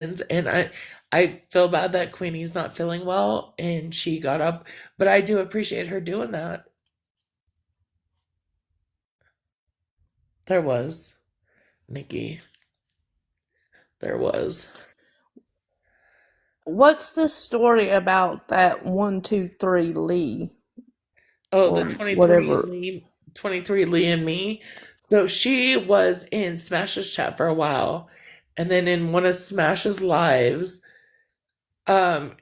and I feel bad that Queenie's not feeling well and she got up, but I do appreciate her doing that. There was, Nikki. There was. What's the story about that 123 Lee Oh, the or whatever? 23 Lee and me. So she was in Smash's chat for a while, and then in one of Smash's lives,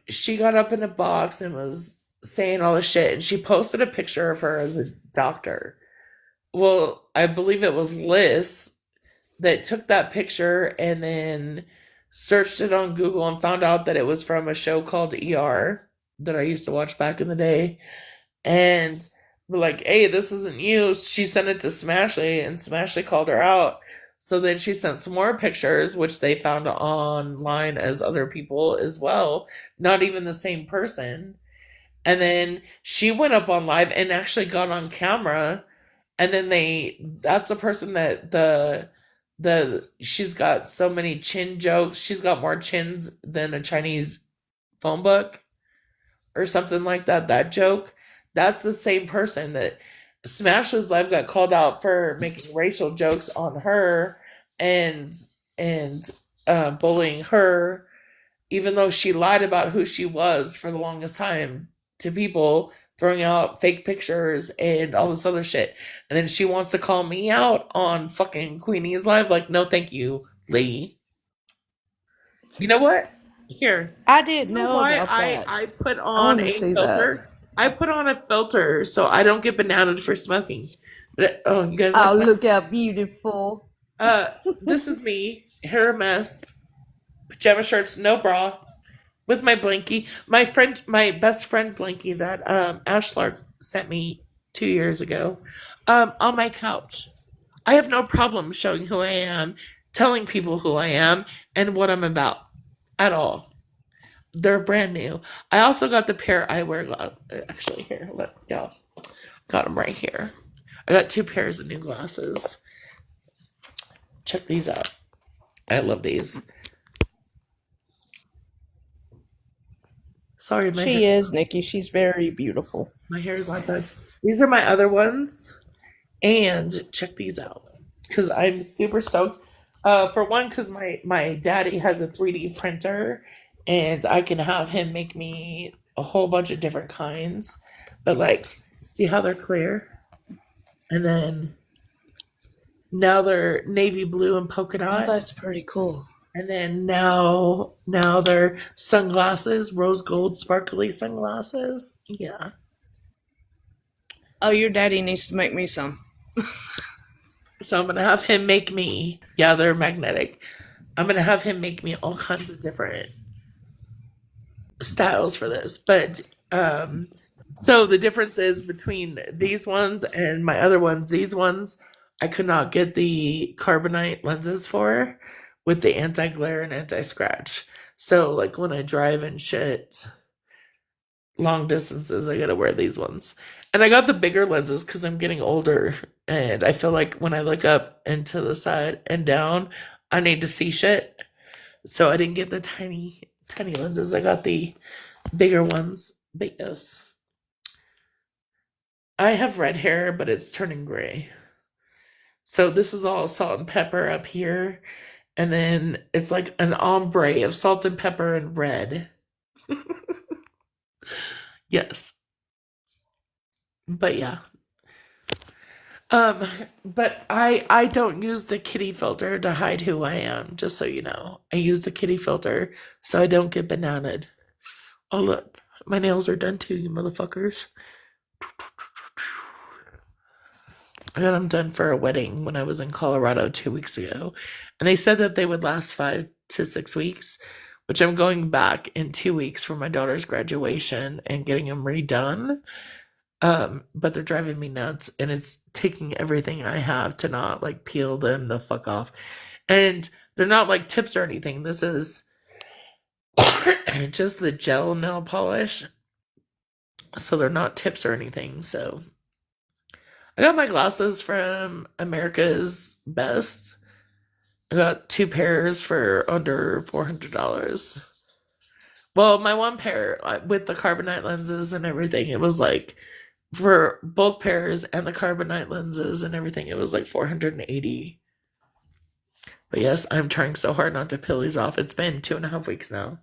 she got up in a box and was saying all this shit, and she posted a picture of her as a doctor. Well, I believe it was Liz that took that picture and then searched it on Google and found out that it was from a show called ER that I used to watch back in the day. And we're like, hey, this isn't you. She sent it to Smashley, and Smashley called her out. So then she sent some more pictures, which they found online as other people as well, not even the same person. And then she went up on live and actually got on camera. And then that's the person that she's got so many chin jokes. She's got more chins than a Chinese phone book or something like that. That joke, that's the same person that Smashes Live got called out for making racial jokes on her and and bullying her, even though she lied about who she was for the longest time to people, throwing out fake pictures and all this other shit. And then she wants to call me out on fucking Queenie's Live. Like, no, thank you, Lee. You know what? Here, I you didn't know know why about that. I put I on want to a see that. filter? I put on a filter so I don't get bananaed for smoking. But oh, you guys Oh, like my look how beautiful. uh this is me, hair a mess, pajama shirts, no bra, with my blankie. My best friend blankie that Ashlar sent me 2 years ago, on my couch. I have no problem showing who I am, telling people who I am and what I'm about at all. They're brand new. I also got the pair I wear actually here. Look, y'all. Got them right here. I got two pairs of new glasses. Check these out. I love these. Sorry, She is, Nikki. She's very beautiful. my hair is not done. These are my other ones. And check these out. Because I'm super stoked. For one, because my daddy has a 3D printer and I can have him make me a whole bunch of different kinds. But like, see how they're clear? And then now they're navy blue and polka Oh, dot. that's pretty cool. And then now they're sunglasses, rose gold sparkly sunglasses. Yeah. Oh, your daddy needs to make me some. So I'm gonna have him make me. Yeah, they're magnetic. I'm gonna have him make me all kinds of different styles for this. But so the difference is between these ones and my other ones. These ones I could not get the carbonite lenses for with the anti glare and anti scratch. So like when I drive and shit long distances, I gotta wear these ones. And I got the bigger lenses because I'm getting older, and I feel like when I look up and to the side and down, I need to see shit. So I didn't get the tiny lenses. I got the bigger ones. But yes, I have red hair, but it's turning gray. So this is all salt and pepper up here, and then it's like an ombre of salt and pepper and red. Yes, but yeah. Um, but I don't use the kitty filter to hide who I am, just so you know. I use the kitty filter so I don't get bananaed. Oh look, my nails are done too, you motherfuckers. I got them done for a wedding when I was in Colorado 2 weeks ago. And they said that they would last 5 to 6 weeks, which I'm going back in 2 weeks for my daughter's graduation and getting them redone. But they're driving me nuts and it's taking everything I have to not like peel them the fuck off. And they're not like tips or anything. This is just the gel nail polish. So they're not tips or anything. So I got my glasses from America's Best. I got 2 pairs for under $400. Well, my one pair with the carbonite lenses and everything, it was like for both pairs and the carbonite lenses and everything, it was like 480. But yes, I'm trying so hard not to peel these off. It's been 2.5 weeks now.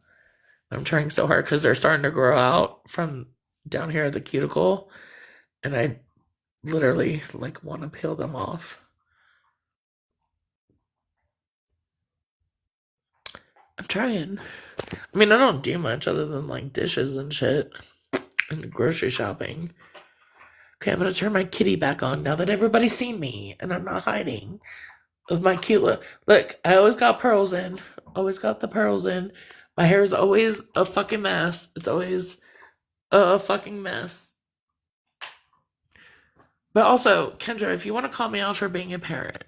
I'm trying so hard because they're starting to grow out from down here at the cuticle, and I literally like want to peel them off. I'm trying. I mean, I don't do much other than like dishes and shit and grocery shopping. Okay, I'm gonna turn my kitty back on now that everybody's seen me and I'm not hiding with my cute look. I always got pearls in. Always got the pearls in. My hair is always a fucking mess. It's always a fucking mess. But also, Kendra, if you want to call me out for being a parent,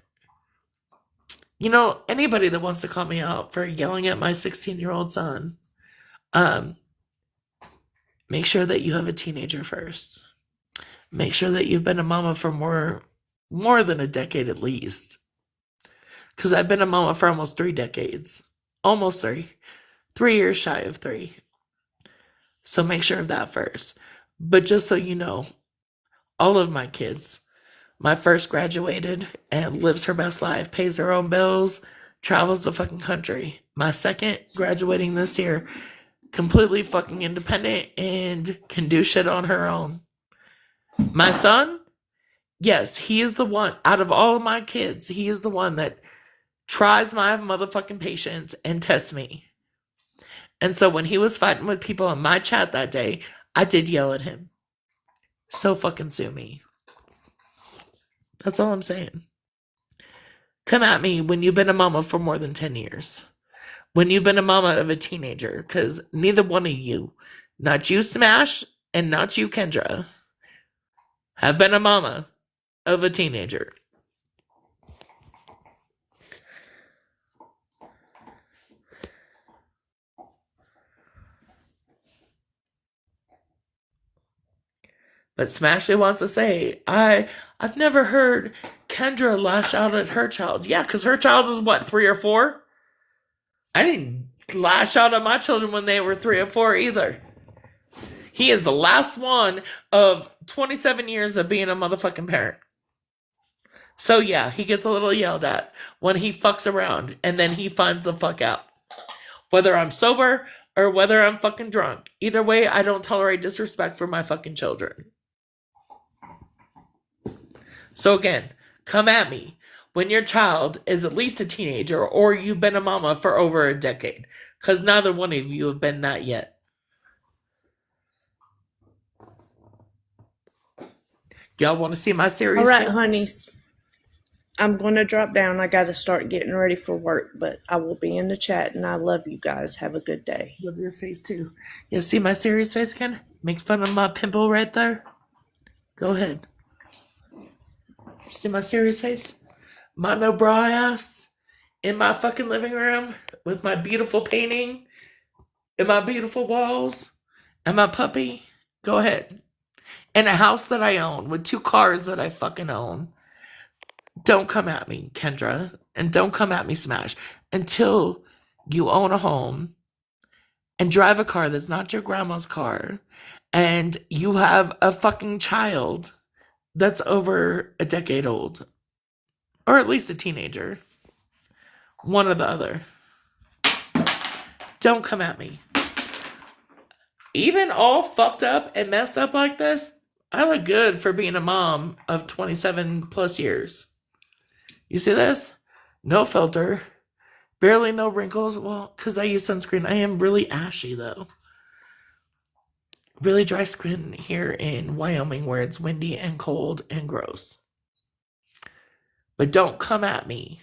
you know, anybody that wants to call me out for yelling at my 16-year-old son, make sure that you have a teenager first. Make sure that you've been a mama for more than a decade at least. Because I've been a mama for almost 3 decades. Almost 3. 3 years shy of 3. So make sure of that first. But just so you know, all of my kids, my first graduated and lives her best life, pays her own bills, travels the fucking country. My second, graduating this year, completely fucking independent and can do shit on her own. My son, yes, he is the one, out of all of my kids, he is the one that tries my motherfucking patience and tests me. And so when he was fighting with people in my chat that day, I did yell at him. So fucking sue me. That's all I'm saying. Come at me when you've been a mama for more than 10 years. When you've been a mama of a teenager, because neither one of you, not you Smash and not you Kendra, have been a mama of a teenager. But Smashley wants to say, I've never heard Kendra lash out at her child. Yeah, because her child is what, 3 or 4? I didn't lash out at my children when they were 3 or 4 either. He is the last one of 27 years of being a motherfucking parent. So yeah, he gets a little yelled at when he fucks around and then he finds the fuck out. Whether I'm sober or whether I'm fucking drunk. Either way, I don't tolerate disrespect for my fucking children. So again, come at me when your child is at least a teenager or you've been a mama for over a decade. Because neither one of you have been that yet. Y'all want to see my series? All right, honeys. I'm going to drop down. I got to start getting ready for work, but I will be in the chat, and I love you guys. Have a good day. Love your face, too. You see my serious face again? Make fun of my pimple right there? Go ahead. See my serious face? My no bra ass in my fucking living room with my beautiful painting and my beautiful walls and my puppy? Go ahead. And a house that I own with 2 cars that I fucking own. Don't come at me, Kendra, and don't come at me, Smash, until you own a home and drive a car that's not your grandma's car and you have a fucking child that's over a decade old, or at least a teenager, one or the other. Don't come at me. Even all fucked up and messed up like this, I look good for being a mom of 27 plus years. You see this? No filter. Barely no wrinkles. Well, because I use sunscreen. I am really ashy, though. Really dry skin here in Wyoming where it's windy and cold and gross. But don't come at me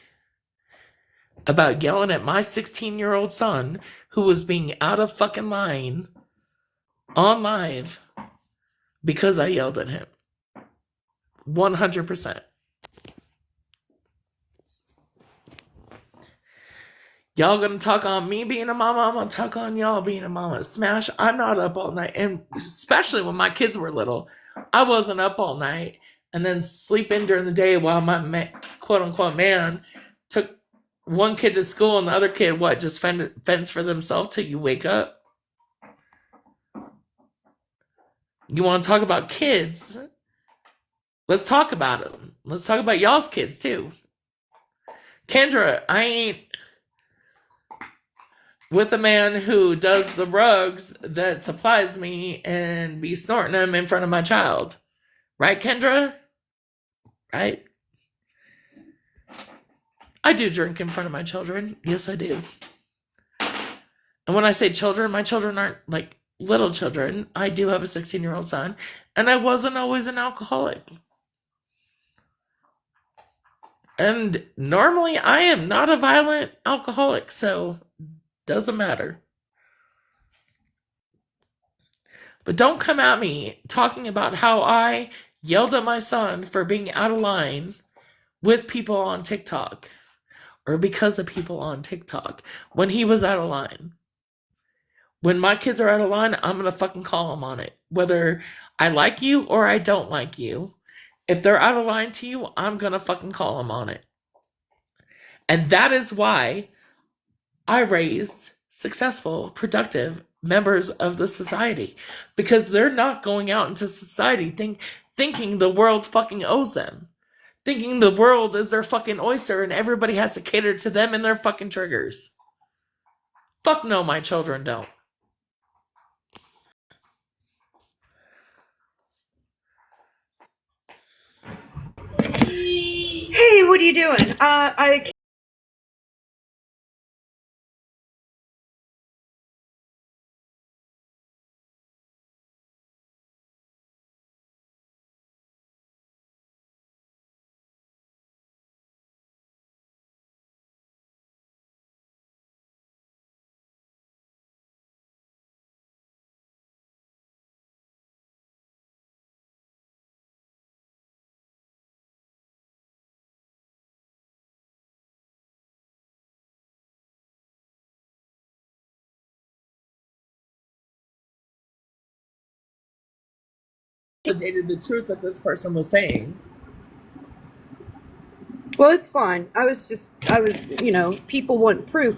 about yelling at my 16-year-old son who was being out of fucking line on live because I yelled at him. 100%. Y'all gonna talk on me being a mama, I'm gonna talk on y'all being a mama. Smash, I'm not up all night. And especially when my kids were little, I wasn't up all night and then sleeping during the day while my quote-unquote man took one kid to school and the other kid, what, just fends for themselves till you wake up? You want to talk about kids? Let's talk about them. Let's talk about y'all's kids too. Kendra, I ain't with a man who does the rugs that supplies me and be snorting them in front of my child. Right, Kendra? Right? I do drink in front of my children. Yes, I do. And when I say children, my children aren't like little children. I do have a 16-year-old son, and I wasn't always an alcoholic. And normally I am not a violent alcoholic, so doesn't matter. But don't come at me talking about how I yelled at my son for being out of line with people on TikTok, or because of people on TikTok, when he was out of line. When my kids are out of line, I'm going to fucking call them on it. Whether I like you or I don't like you. If they're out of line to you, I'm going to fucking call them on it. And that is why I raise successful, productive members of the society. Because they're not going out into society thinking the world fucking owes them. Thinking the world is their fucking oyster and everybody has to cater to them and their fucking triggers. Fuck no, my children don't. Hey, what are you doing? I Validated the truth that this person was saying. Well, it's fine. I was, people want proof.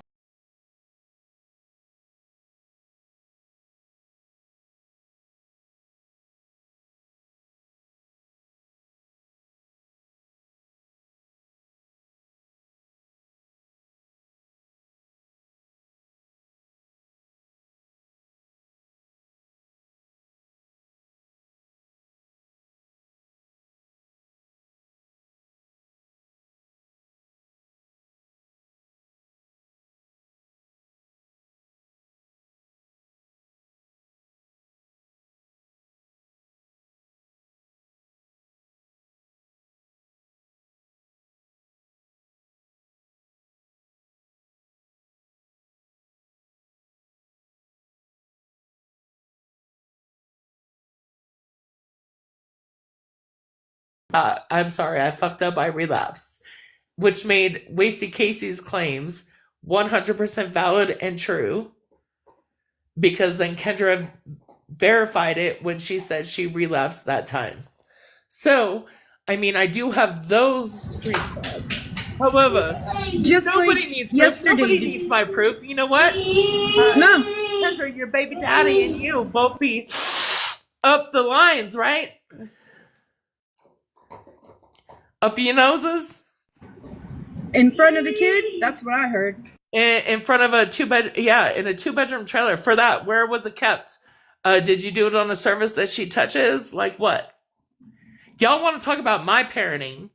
I'm sorry, I fucked up. I relapsed, which made Wasty Casey's claims 100% valid and true, because then Kendra verified it when she said she relapsed that time. So, I mean, I do have those screenshots. However, Just nobody like needs proof. yesterday. Nobody needs my proof. You know what? No. Kendra, your baby daddy and you both be up the lines, right? Up your noses? In front of the kid? That's what I heard. In front of a in a 2-bedroom trailer. For that, where was it kept? Did you do it on a service that she touches? Like what? Y'all want to talk about my parenting?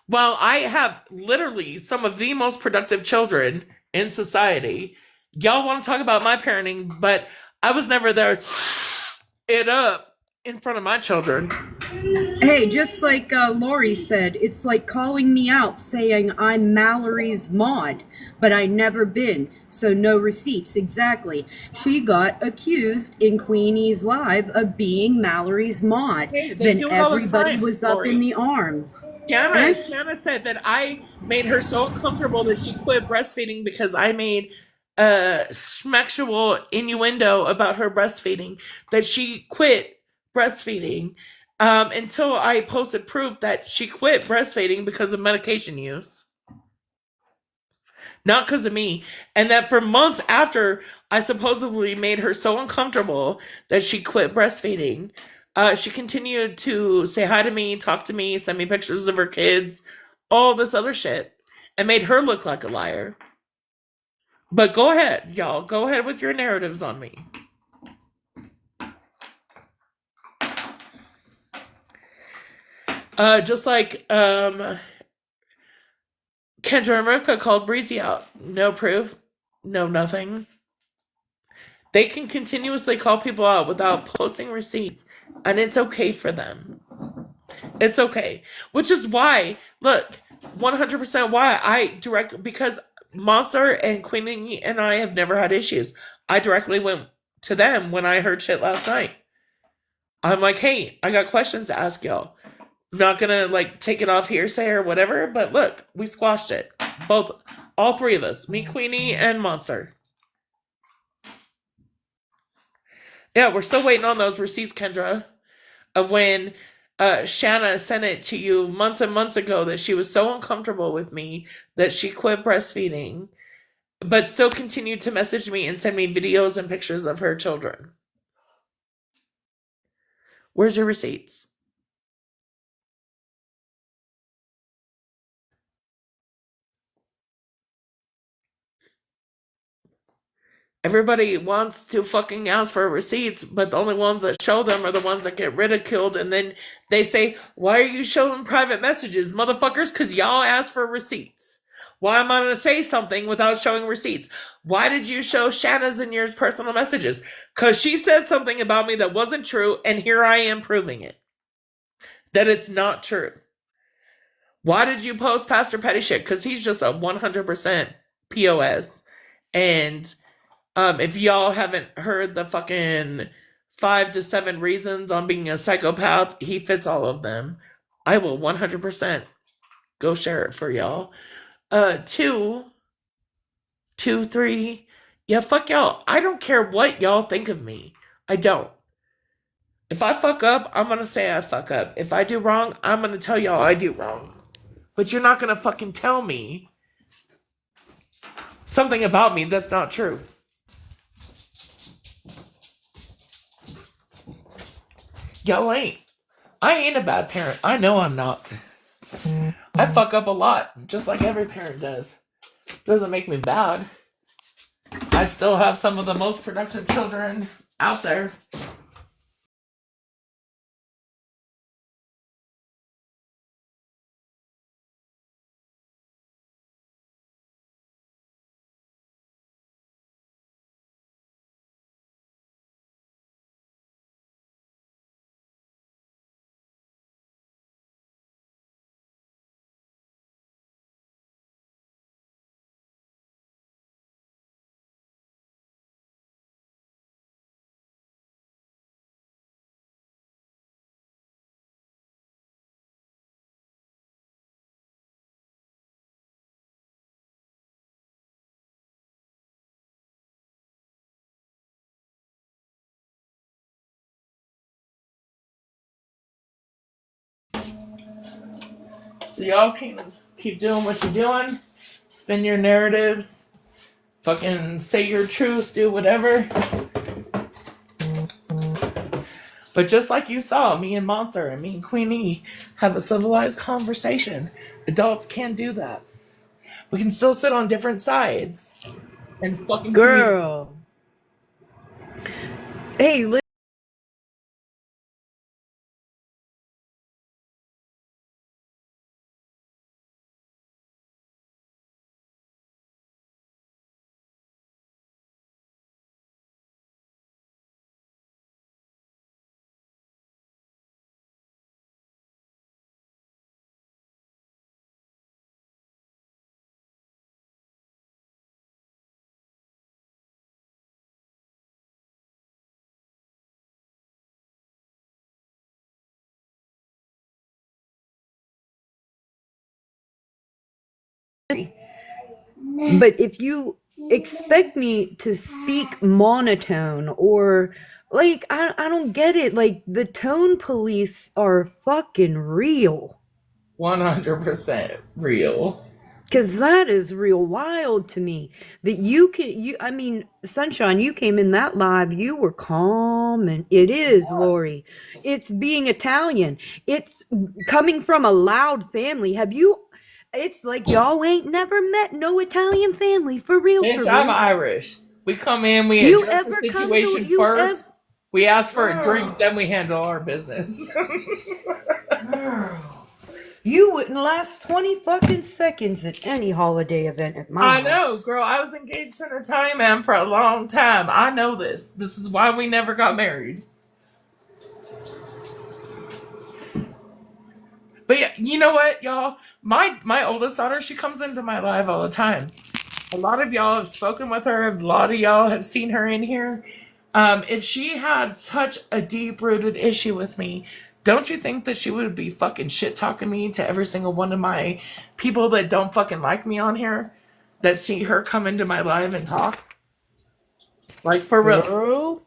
Well, I have literally some of the most productive children in society. Y'all want to talk about my parenting, but I was never there it up in front of my children. Hey, just like Lori said, it's like calling me out saying I'm Mallory's mod, but I never been, so no receipts. Exactly. She got accused in Queenie's Live of being Mallory's mod. Hey, they then do it all the everybody time, was up Lori. in the arm. Kiana said that I made her so uncomfortable that she quit breastfeeding because I made a sexual innuendo about her breastfeeding, that she quit breastfeeding until I posted proof that she quit breastfeeding because of medication use. not because of me. And that for months after I supposedly made her so uncomfortable that she quit breastfeeding, she continued to say hi to me, talk to me, send me pictures of her kids, all this other shit, and made her look like a liar. But go ahead, y'all. Go ahead with your narratives on me. Just like Kendra and Rivka called Breezy out. No proof, no nothing. They can continuously call people out without posting receipts, and it's okay for them. It's okay. Which is why, look, 100% why because Monster and Queenie and I have never had issues. I directly went to them when I heard shit last night. I'm like, hey, I got questions to ask y'all. I'm not gonna like take it off hearsay or whatever, but look, we squashed it. All three of us, me, Queenie, and Monster. Yeah, we're still waiting on those receipts, Kendra, of when Shanna sent it to you months and months ago that she was so uncomfortable with me that she quit breastfeeding, but still continued to message me and send me videos and pictures of her children. Where's your receipts? Everybody wants to fucking ask for receipts, but the only ones that show them are the ones that get ridiculed. And then they say, why are you showing private messages, motherfuckers? Because y'all asked for receipts. Why am I going to say something without showing receipts? Why did you show Shanna's and yours personal messages? Because she said something about me that wasn't true, and here I am proving it. That it's not true. Why did you post Pastor Petty shit? Because he's just a 100% POS. And if y'all haven't heard the fucking 5 to 7 reasons on being a psychopath, he fits all of them. I will 100% go share it for y'all. 2, 3. Yeah, fuck y'all. I don't care what y'all think of me. I don't. If I fuck up, I'm gonna say I fuck up. If I do wrong, I'm gonna tell y'all I do wrong. But you're not gonna fucking tell me something about me that's not true. Y'all ain't. I ain't a bad parent. I know I'm not. I fuck up a lot, just like every parent does. Doesn't make me bad. I still have some of the most productive children out there. So y'all keep doing what you're doing. Spin your narratives. Fucking say your truths. Do whatever. But just like you saw, me and Monster and me and Queenie have a civilized conversation. Adults can't do that. We can still sit on different sides and fucking Girl. Hey, but if you expect me to speak monotone or like I don't get it. Like the tone police are fucking real. 100% real. Because that is real wild to me. That you can, I mean, Sunshine, you came in that live, you were calm, and it is, Lori. It's being Italian. It's coming from a loud family. It's like y'all ain't never met no Italian family, for real, for Bitch, I'm real. Irish. We come in, we You address the ever come to, situation you ever, first. We ask for a drink, girl, then we handle our business. girl. You wouldn't last 20 fucking seconds at any holiday event at my I know, house. girl. I was engaged to an Italian man for a long time. I know this. This is why we never got married. But yeah, you know what, y'all? My oldest daughter, she comes into my live all the time. A lot of y'all have spoken with her. A lot of y'all have seen her in here. If she had such a deep rooted issue with me, don't you think that she would be fucking shit talking me to every single one of my people that don't fucking like me on here, that see her come into my live and talk? Like, for real. Girl.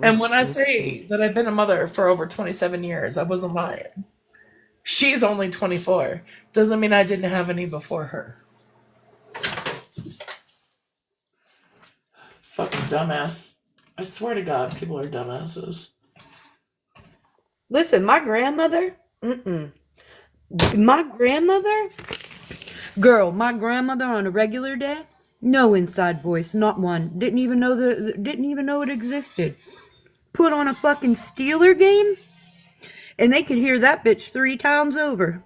And when I say that I've been a mother for over 27 years, I wasn't lying. She's only 24. Doesn't mean I didn't have any before her. Fucking dumbass. I swear to God, people are dumbasses. Listen, my grandmother, my grandmother, girl, my grandmother on a regular day, no inside voice, not one. Didn't even know it existed. Put on a fucking Steeler game, and they could hear that bitch 3 times over.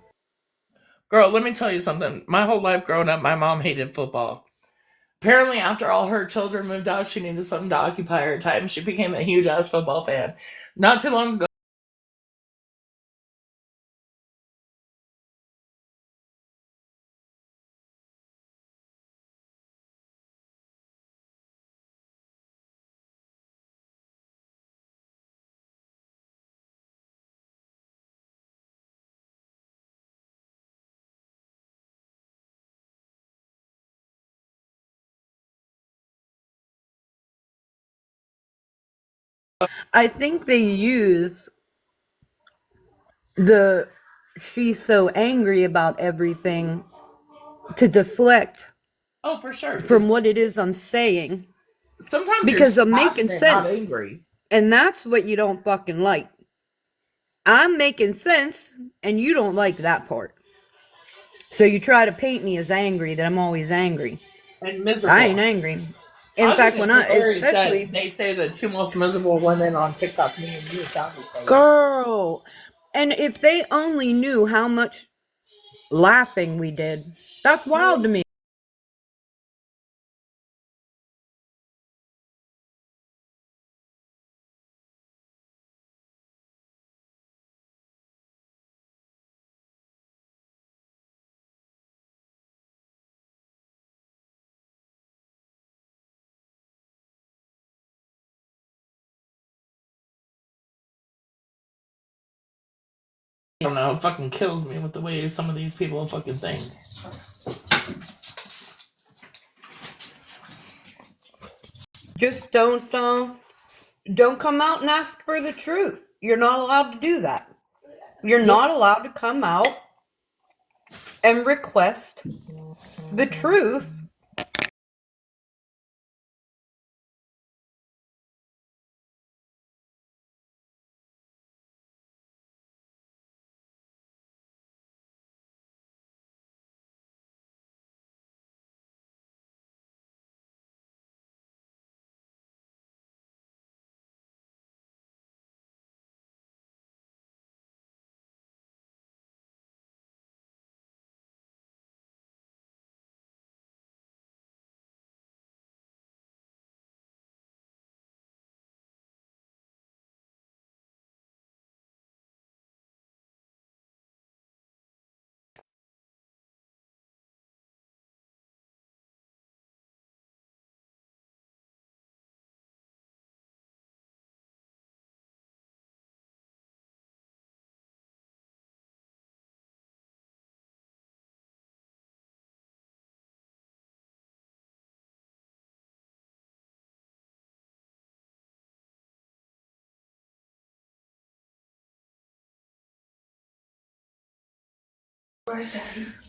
Girl, let me tell you something. My whole life growing up, my mom hated football. Apparently, after all her children moved out, she needed something to occupy her time. She became a huge ass football fan. Not too long ago, I think they use the she's so angry about everything to deflect oh, for sure. from what it is I'm saying Sometimes you're because just I'm making passionate, not sense. angry. And that's what you don't fucking like. I'm making sense and you don't like that part. So you try to paint me as angry, that I'm always angry. And I ain't miserable. angry. In I think fact, it's hilarious that they say the two most miserable women on TikTok, me and you, sound the same. girl, and if they only knew how much laughing we did, that's wild to me. I don't know, it fucking kills me with the way some of these people fucking think. Just don't come out and ask for the truth. You're not allowed to do that. You're not allowed to come out and request the truth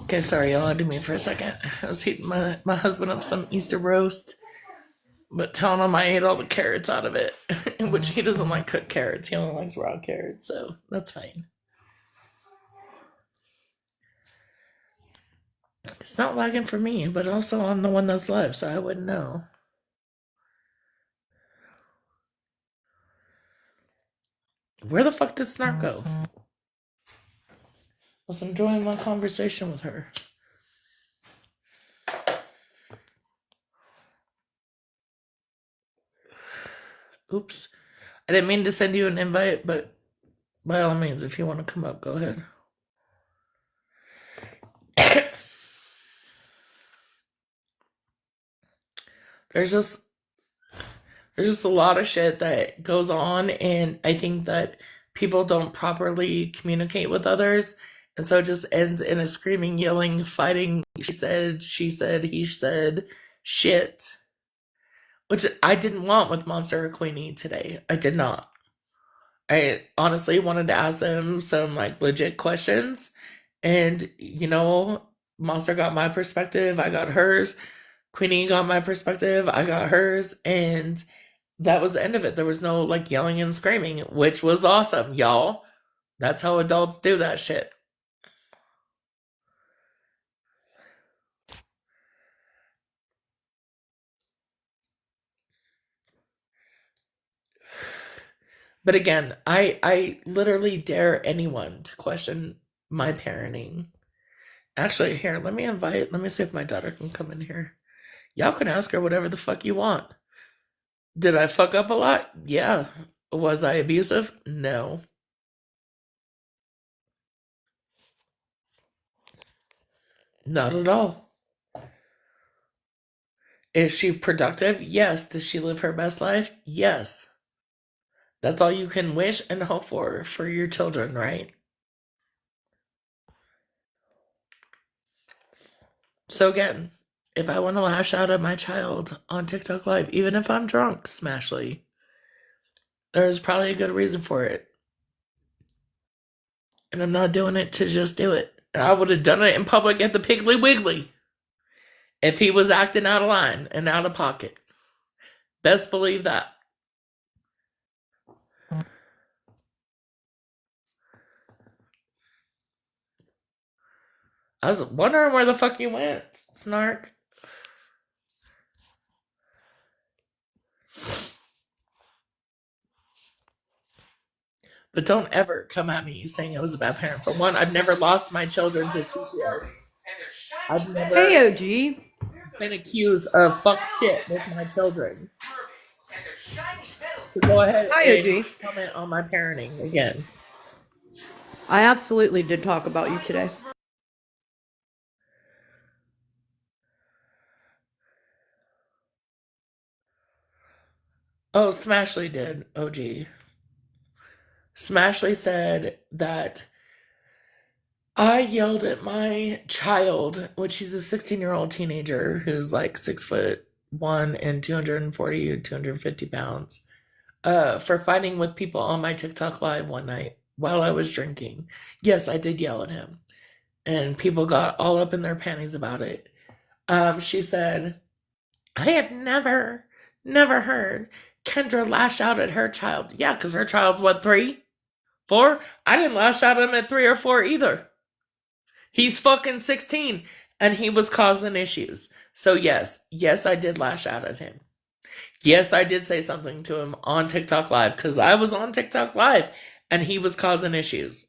Okay, sorry, y'all. Do me for a second. I was heating my husband up some Easter roast, but telling him I ate all the carrots out of it, which he doesn't like cooked carrots. He only likes raw carrots, so that's fine. It's not lagging for me, but also I'm the one that's live, so I wouldn't know. Where the fuck did Snark go? I was enjoying my conversation with her. Oops. I didn't mean to send you an invite, but by all means, if you want to come up, go ahead. There's just a lot of shit that goes on, and I think that people don't properly communicate with others, and so it just ends in a screaming, yelling, fighting, she said, he said, shit. Which I didn't want with Monster or Queenie today. I did not. I honestly wanted to ask them some like legit questions, and Monster got my perspective, I got hers. Queenie got my perspective, I got hers, and that was the end of it. There was no like yelling and screaming, which was awesome, y'all. That's how adults do that shit. But again, I literally dare anyone to question my parenting. Actually, here, let me see if my daughter can come in here. Y'all can ask her whatever the fuck you want. Did I fuck up a lot? Yeah. Was I abusive? No. Not at all. Is she productive? Yes. Does she live her best life? Yes. That's all you can wish and hope for your children, right? So again, if I want to lash out at my child on TikTok Live, even if I'm drunk, Smashly, there's probably a good reason for it. And I'm not doing it to just do it. I would have done it in public at the Piggly Wiggly if he was acting out of line and out of pocket. Best believe that. I was wondering where the fuck you went, Snark. But don't ever come at me saying I was a bad parent. For one, I've never lost my children to CPS. I've never Hey, OG. been accused of fuck shit with my children. So go ahead Hi, and OG. comment on my parenting again. I absolutely did talk about you today. Oh, Smashly did, OG. Smashly said that I yelled at my child, which he's a 16-year-old teenager who's like 6'1" and 240 or 250 pounds, for fighting with people on my TikTok live one night while I was drinking. Yes, I did yell at him, and people got all up in their panties about it. She said, I have never heard Kendra lash out at her child. Yeah, because her child's what, 3? 4? I didn't lash out at him at 3 or 4 either. He's fucking 16 and he was causing issues. So yes, I did lash out at him. Yes, I did say something to him on TikTok Live because I was on TikTok Live and he was causing issues.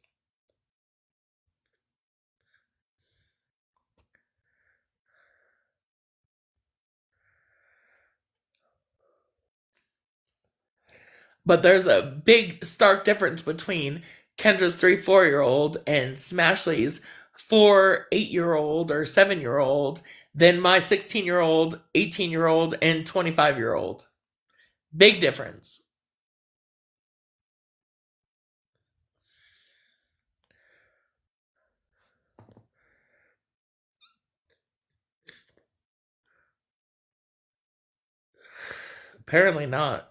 But there's a big, stark difference between Kendra's 3-4-year-old and Smashly's 4-8-year-old or 7-year-old than my 16-year-old, 18-year-old, and 25-year-old. Big difference. Apparently not.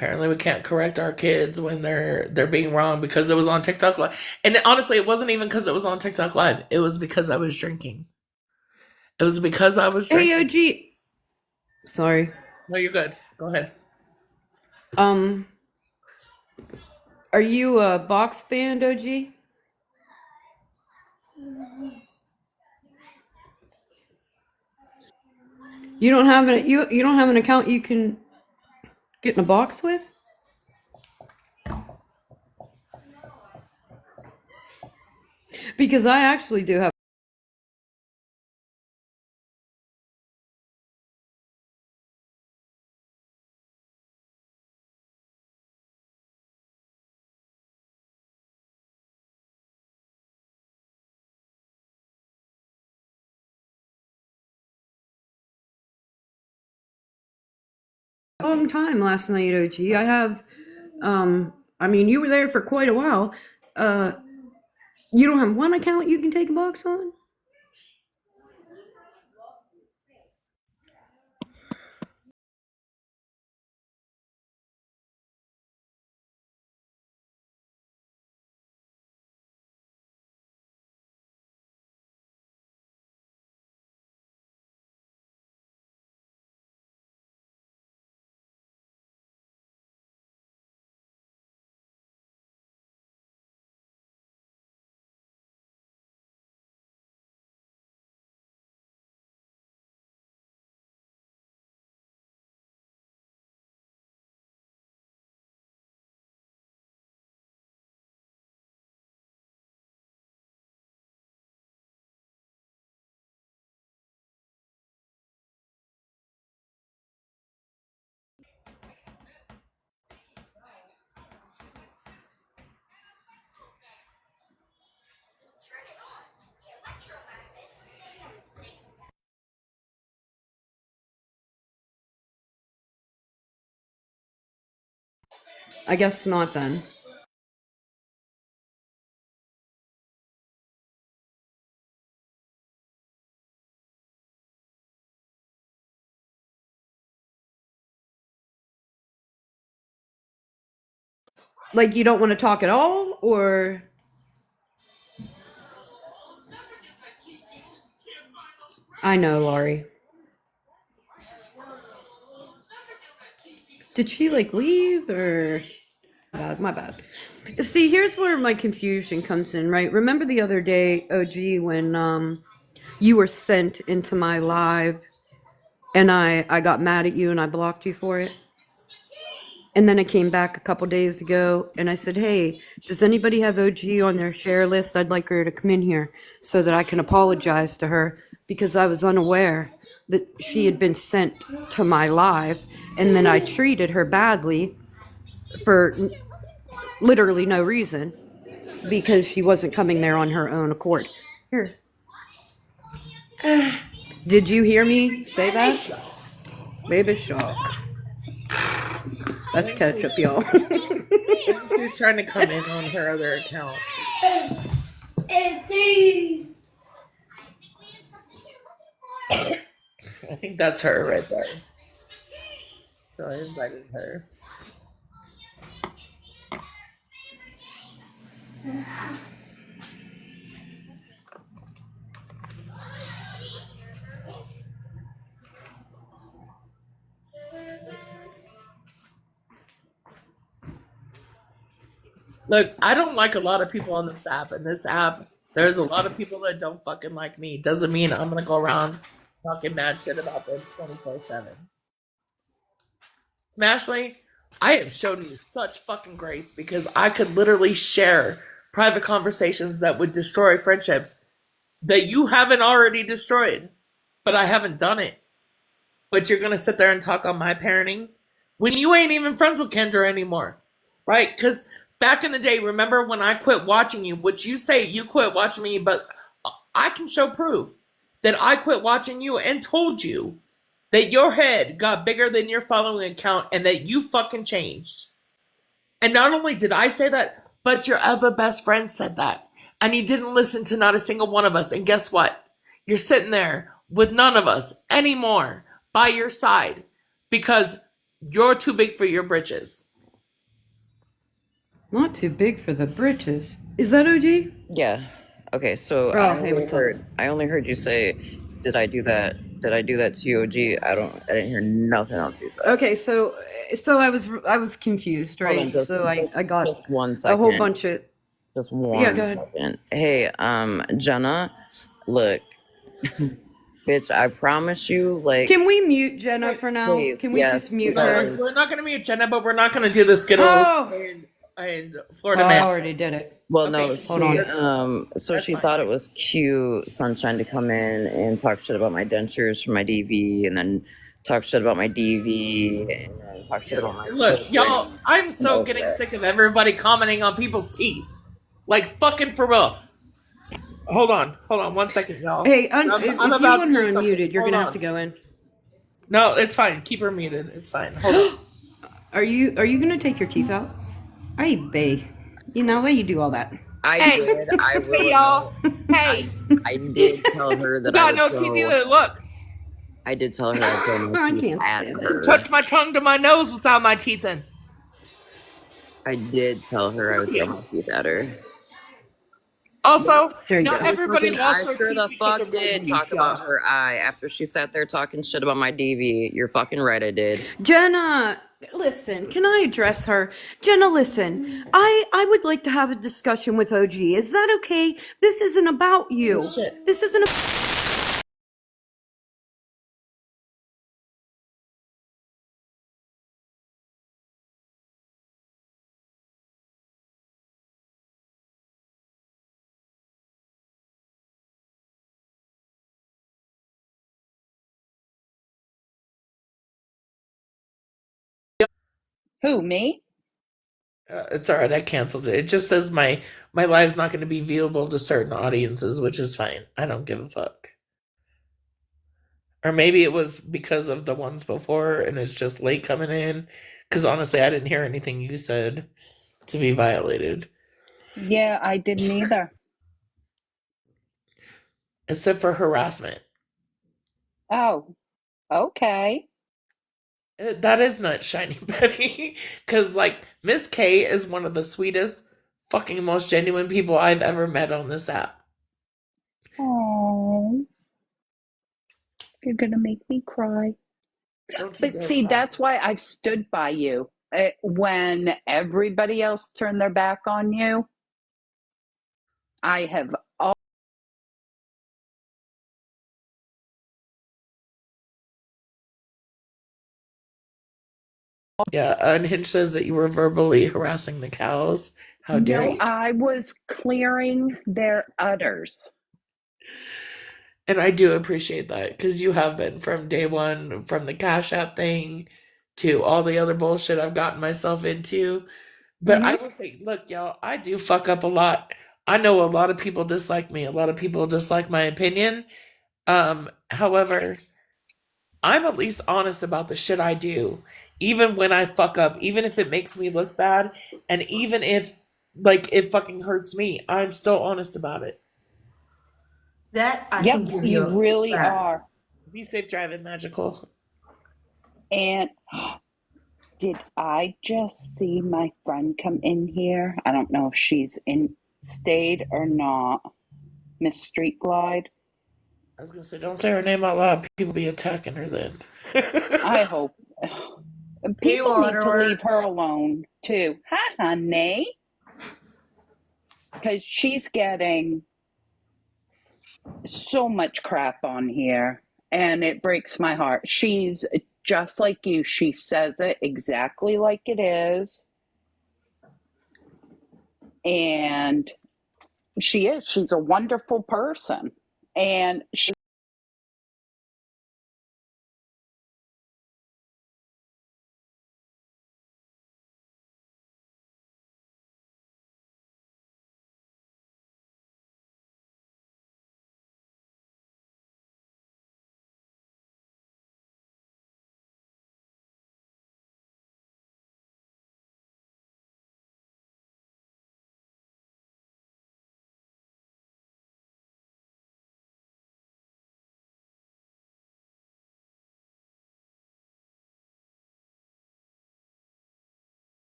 Apparently, we can't correct our kids when they're being wrong because it was on TikTok Live. And honestly, it wasn't even because it was on TikTok Live. It was because I was drinking. It was because I was drinking. Hey, OG. Sorry. No, you're good. Go ahead. Are you a box fan, OG? You don't have you don't have an account you can get in a box with? Because I actually do have. Long time last night, OG. I have, I mean, you were there for quite a while. You don't have one account you can take a box on? I guess not then. Like, you don't want to talk at all, or? I know, Laurie. Did she, like, leave, or? My bad. See, here's where my confusion comes in, right? Remember the other day, OG, when you were sent into my live and I got mad at you and I blocked you for it? And then I came back a couple days ago and I said, hey, does anybody have OG on their share list? I'd like her to come in here so that I can apologize to her, because I was unaware that she had been sent to my live, and then I treated her badly for literally no reason, because she wasn't coming there on her own accord. Here. Did you hear me say that? Baby shark. That's ketchup, y'all. She's trying to come in on her other account. I think that's her right there. So I invited her. Look, I don't like a lot of people on this app. And this app, there's a lot of people that don't fucking like me. Doesn't mean I'm gonna go around talking mad shit about them 24/7. Smashley, I have shown you such fucking grace because I could literally share private conversations that would destroy friendships that you haven't already destroyed, but I haven't done it. But you're gonna sit there and talk on my parenting when you ain't even friends with Kendra anymore, right? Because back in the day, remember when I quit watching you, which you say you quit watching me, but I can show proof that I quit watching you and told you that your head got bigger than your following account and that you fucking changed. And not only did I say that, but your other best friend said that. And he didn't listen to not a single one of us. And guess what? You're sitting there with none of us anymore by your side because you're too big for your britches. Not too big for the britches. Is that OG? Yeah. Okay, so Oh, hey, what's up? I only heard you say, "Did I do that? Did I do that to you, OG?" I didn't hear nothing else you said. Okay, so I was confused, Hold on, right? So I got just one a whole second. bunch of Just one Yeah, go ahead. second. Hey, Jenna, look, bitch, I promise you, like, Can we mute Jenna for now? please, Can we yes, just mute No, her? because we're not gonna mute Jenna, but we're not gonna do the Skittles Oh, and Florida well, I Man. already did it. well, Okay, no, hold on. so That's she fine. thought it was cute, Sunshine, to come in and talk shit about my dentures for my DV, and then talk shit about my DV, and then talk shit about my Look, y'all, I'm so over getting it. sick of everybody commenting on people's teeth. Like, fucking for real. Hold on 1 second, y'all. Hey, I'm if you about want to her do something. unmuted, you're Hold gonna have on. to go in. No, it's fine. Keep her muted. It's fine. Hold on. Are you gonna take your teeth out? Hey, bae. You know why you do all that? I Hey. did, I will Hey, y'all. Hey, I did tell her you that got no teeth either. Look, I did tell her I'd throw my I teeth can't at stand her. touch my tongue to my nose without my teeth in. I did tell her I would throw my teeth at her. Also, There you not go. everybody lost I their sure teeth the because fuck of did rabies, talk about y'all. her eye after she sat there talking shit about my DV. You're fucking right, I did. Jenna, listen, can I address her? Jenna, listen, I would like to have a discussion with OG. Is that okay? This isn't about you. Shit. This isn't Who, me? It's all right. I canceled it. It just says my live's not going to be viewable to certain audiences, which is fine. I don't give a fuck. Or maybe it was because of the ones before, and it's just late coming in. Because honestly, I didn't hear anything you said to be violated, Yeah, I didn't either. except for harassment. Oh, okay. That is not shiny Betty, because like Miss K is one of the sweetest, fucking most genuine people I've ever met on this app. Oh, you're gonna make me cry. Don't you But dare see, cry. that's why I've stood by you. When everybody else turned their back on you, I have Yeah, Unhinged says that you were verbally harassing the cows. How dare no, you? I was clearing their udders. And I do appreciate that because you have been from day one, from the Cash App thing to all the other bullshit I've gotten myself into. But I Hmm. will say, look, y'all, I do fuck up a lot. I know a lot of people dislike me. A lot of people dislike my opinion. However, I'm at least honest about the shit I do, even when I fuck up, even if it makes me look bad, and even if like it fucking hurts me, I'm still honest about it. That I Yep, can give you you really that. are. Be safe driving, magical. And did I just see my friend come in here? I don't know if she's stayed or not. Miss Street Glide. I was gonna say, don't say her name out loud. People be attacking her then. I hope Hey, people need to leave her Waterworks. alone too. Hi, honey, because she's getting so much crap on here, and it breaks my heart. She's just like you. She says it exactly like it is, and she is. She's a wonderful person, and she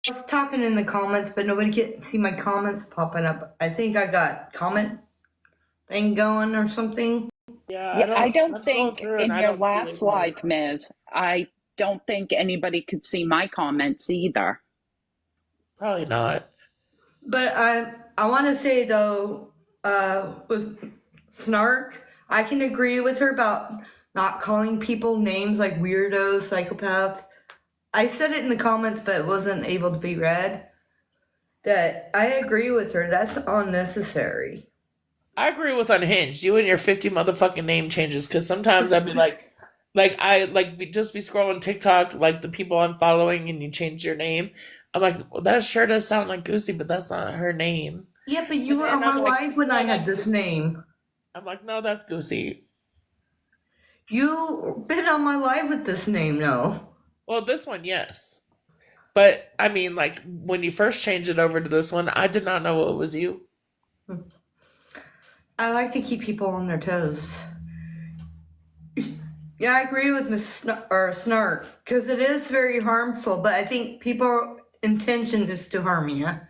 was talking in the comments, but nobody can see my comments popping up. I think I got comment thing going or something. Yeah, Yeah, I don't I'm going think through and in I your don't see last those live, motherfuckers. Ms. I don't think anybody could see my comments either. Probably not. But I want to say though, with Snark, I can agree with her about not calling people names like weirdos, psychopaths. I said it in the comments, but it wasn't able to be read. That I agree with her. That's unnecessary. I agree with Unhinged. You and your 50 motherfucking name changes, because sometimes I'd be just be scrolling TikTok, like the people I'm following, and you change your name. I'm like, well, that sure does sound like Goosey, but that's not her name. Yeah, but you And were then on my I'm like, live when no, I had that's this Goosey. name. I'm like, no, that's Goosey. You've been on my live with this name now. Well, this one, yes. But I mean, like, when you first changed it over to this one, I did not know it was you. I like to keep people on their toes. Yeah, I agree with Miss Snark, because it is very harmful, but I think people's intention is to harm you. A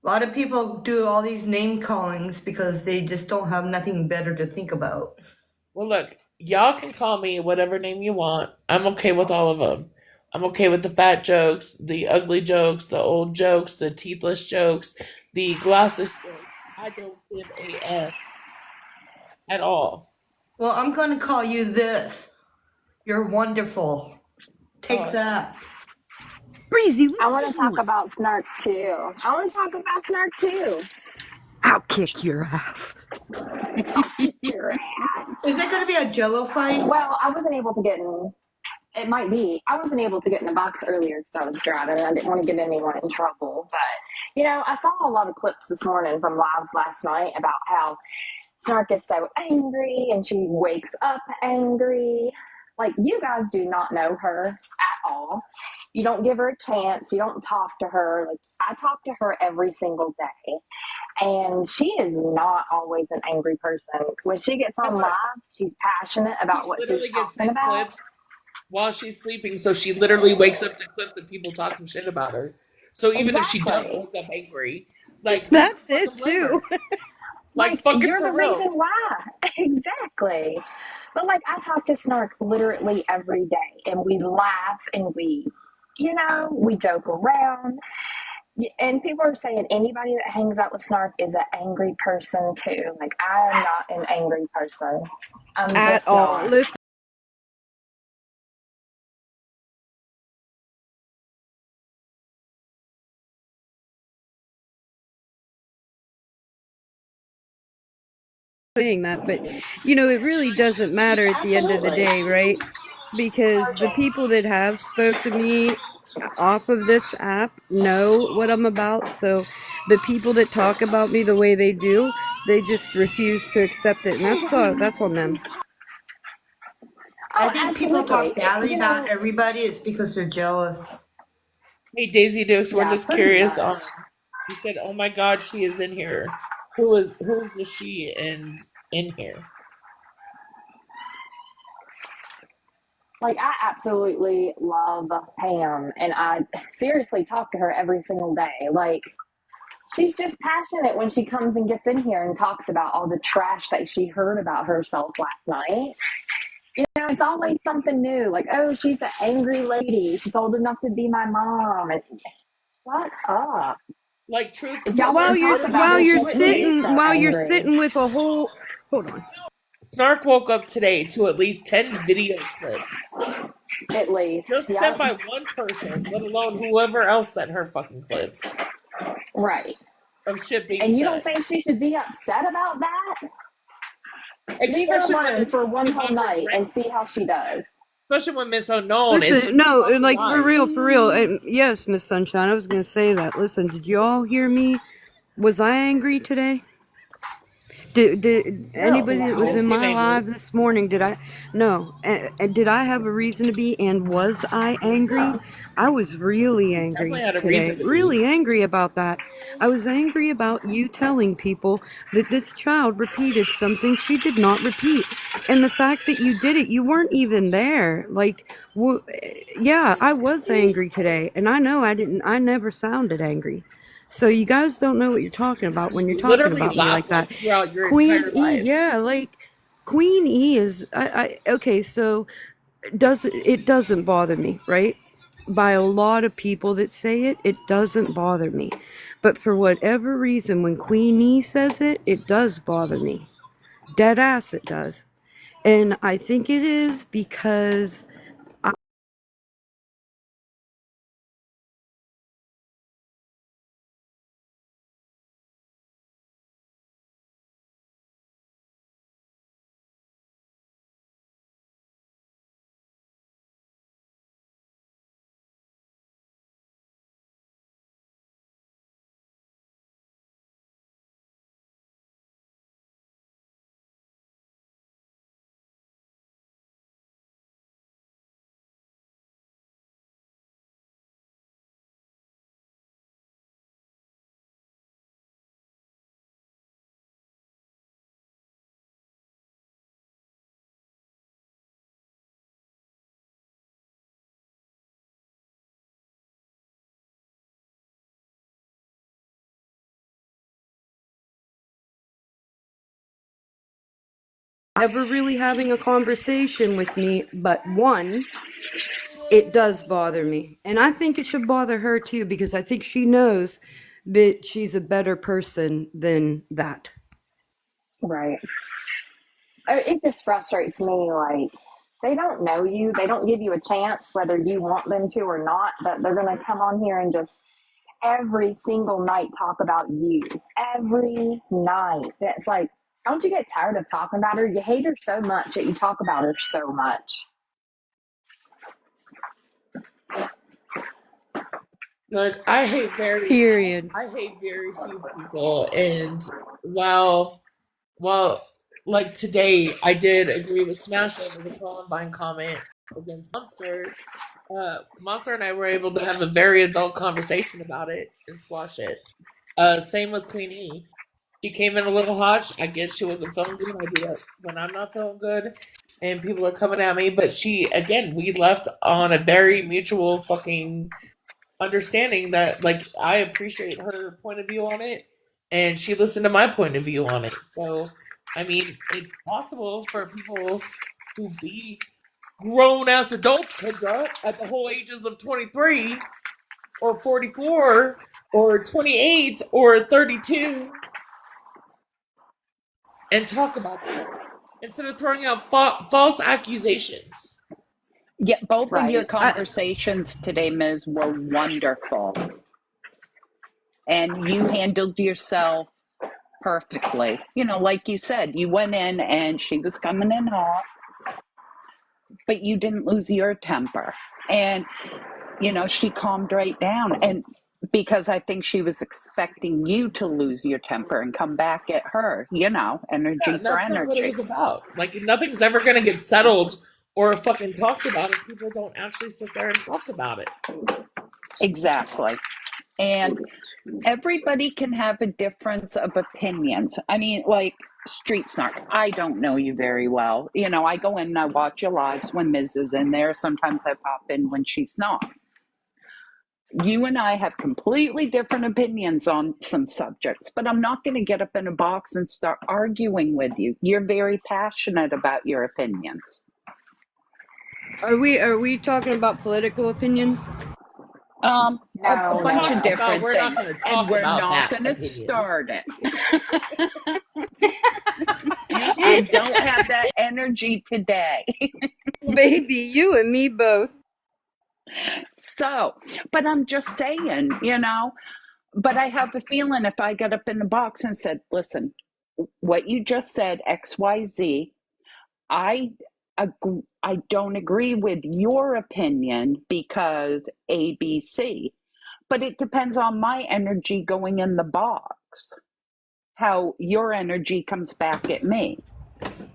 lot of people do all these name callings because they just don't have nothing better to think about. Well, look, y'all can call me whatever name you want. I'm okay with all of them. I'm okay with the fat jokes, the ugly jokes, the old jokes, the teethless jokes, the glasses jokes. I don't give a F at all. Well, I'm going to call you this. You're wonderful. Take Oh, that. Breezy, what I are want you to talk doing? about Snark too. I want to talk about Snark too. I'll kick your ass. Kick your ass. Is it going to be a Jello fight? Well, I wasn't able to get in. It might be. I wasn't able to get in the box earlier because I was driving and I didn't want to get anyone in trouble. But, I saw a lot of clips this morning from lives last night about how Snark is so angry and she wakes up angry. Like, you guys do not know her at all. You don't give her a chance. You don't talk to her. Like, I talk to her every single day. And she is not always an angry person. When she gets on live, she's passionate about she what she's literally gets talking sent about. clips while she's sleeping, so she literally wakes up to clips of people talking shit about her. So even if she does Exactly. wake up angry, like, That's fucking it blame her. too. Like, fucking you're for the real. reason why. Exactly. But like, I talk to Snark literally every day, and we laugh and we joke around. And people are saying anybody that hangs out with Snark is an angry person too. Like, I am not an angry person. I'm At just all. not. Listen. Saying that, but it really doesn't matter at the end of the Absolutely. day, right? Because the people that have spoke to me off of this app know what I'm about. So the people that talk about me the way they do, they just refuse to accept it, and that's on them. I Oh, think people absolutely. talk badly about everybody. It's because they're jealous. Hey, Daisy Dukes, we're Yeah, just pretty curious much. you said, oh my god, she is in here. Who's the she in here? Like, I absolutely love Pam, and I seriously talk to her every single day. Like, she's just passionate when she comes and gets in here and talks about all the trash that she heard about herself last night. It's always something new. Like, oh, she's an angry lady. She's old enough to be my mom. And shut up. Like, truth, If y'all While want to you're talk about while it, you're she wouldn't be sitting so while you're angry. sitting with a whole hold on. Snark woke up today to at least 10 video clips. At least. Just Yeah. sent by one person, let alone whoever else sent her fucking clips Right. of shit being And you said. don't think she should be upset about that? Leave her Especially when alone they're for one talking whole about her night grant. and see how she does. Especially when Miss Unknown is Listen, no, fucking like for live. real. And yes, Miss Sunshine, I was gonna say that. Listen, did you all hear me? Was I angry today? Did No, anybody that I was didn't in seem my live angry. this morning, did I? No. Did I have a reason to be? And was I angry? No, I was really you definitely angry had a today. reason to be. Really angry about that. I was angry about you telling people that this child repeated something she did not repeat. And the fact that you did it, you weren't even there. Like, yeah, I was angry today. And I know I never sounded angry. So you guys don't know what you're talking about when you're You talking literally about me like laughed that. like throughout your Queen entire E, life. yeah, like Queen E is okay, so it doesn't bother me, right? By a lot of people that say it, it doesn't bother me. But for whatever reason, when Queen E says it, it does bother me. Dead ass it does. And I think it is because ever really having a conversation with me, but one, it does bother me. And I think it should bother her too, because I think she knows that she's a better person than that. Right. It just frustrates me. Like, they don't know you. They don't give you a chance, whether you want them to or not. But they're going to come on here and just every single night talk about you. Every night. It's like, don't you get tired of talking about her? You hate her so much that you talk about her so much. Like Period. I hate very few people, and while while like today I did agree with Smash over the Columbine comment against Monster. Monster and I were able to have a very adult conversation about it and squash it. Same with Queen E. She came in a little hot. I get she wasn't feeling good. I do that when I'm not feeling good, and people are coming at me. But we left on a very mutual fucking understanding that like I appreciate her point of view on it, and she listened to my point of view on it. So, I mean, it's possible for people to be grown as adults, Kendra, at the whole ages of 23 or 44 or 28 or 32 and talk about that instead of throwing out false accusations. Yeah, both of your Right. conversations today, Ms., were wonderful. And you handled yourself perfectly. You know, like you said, you went in and she was coming in hot, but you didn't lose your temper. And, you know, she calmed right down. And because I think she was expecting you to lose your temper and come back at her, you know, Yeah, energy and for that's not what it energy. was about. Like nothing's ever gonna get settled or fucking talked about if people don't actually sit there and talk about it. Exactly. And everybody can have a difference of opinions. I mean, like Street Snark, I don't know you very well. You know, I go in and I watch your lives when Ms. is in there. Sometimes I pop in when she's not. You and I have completely different opinions on some subjects, but I'm not going to get up in a box and start arguing with you. You're very passionate about your opinions. Are we talking about political opinions? A We're No, bunch of talking no. about different we're not things, gonna and talk we're about not that going to opinions. start it. I don't have that energy today. Baby, you and me both. So, but I'm just saying, you know, but I have a feeling if I got up in the box and said, listen, what you just said, XYZ, I don't agree with your opinion because ABC, but it depends on my energy going in the box. how your energy comes back at me.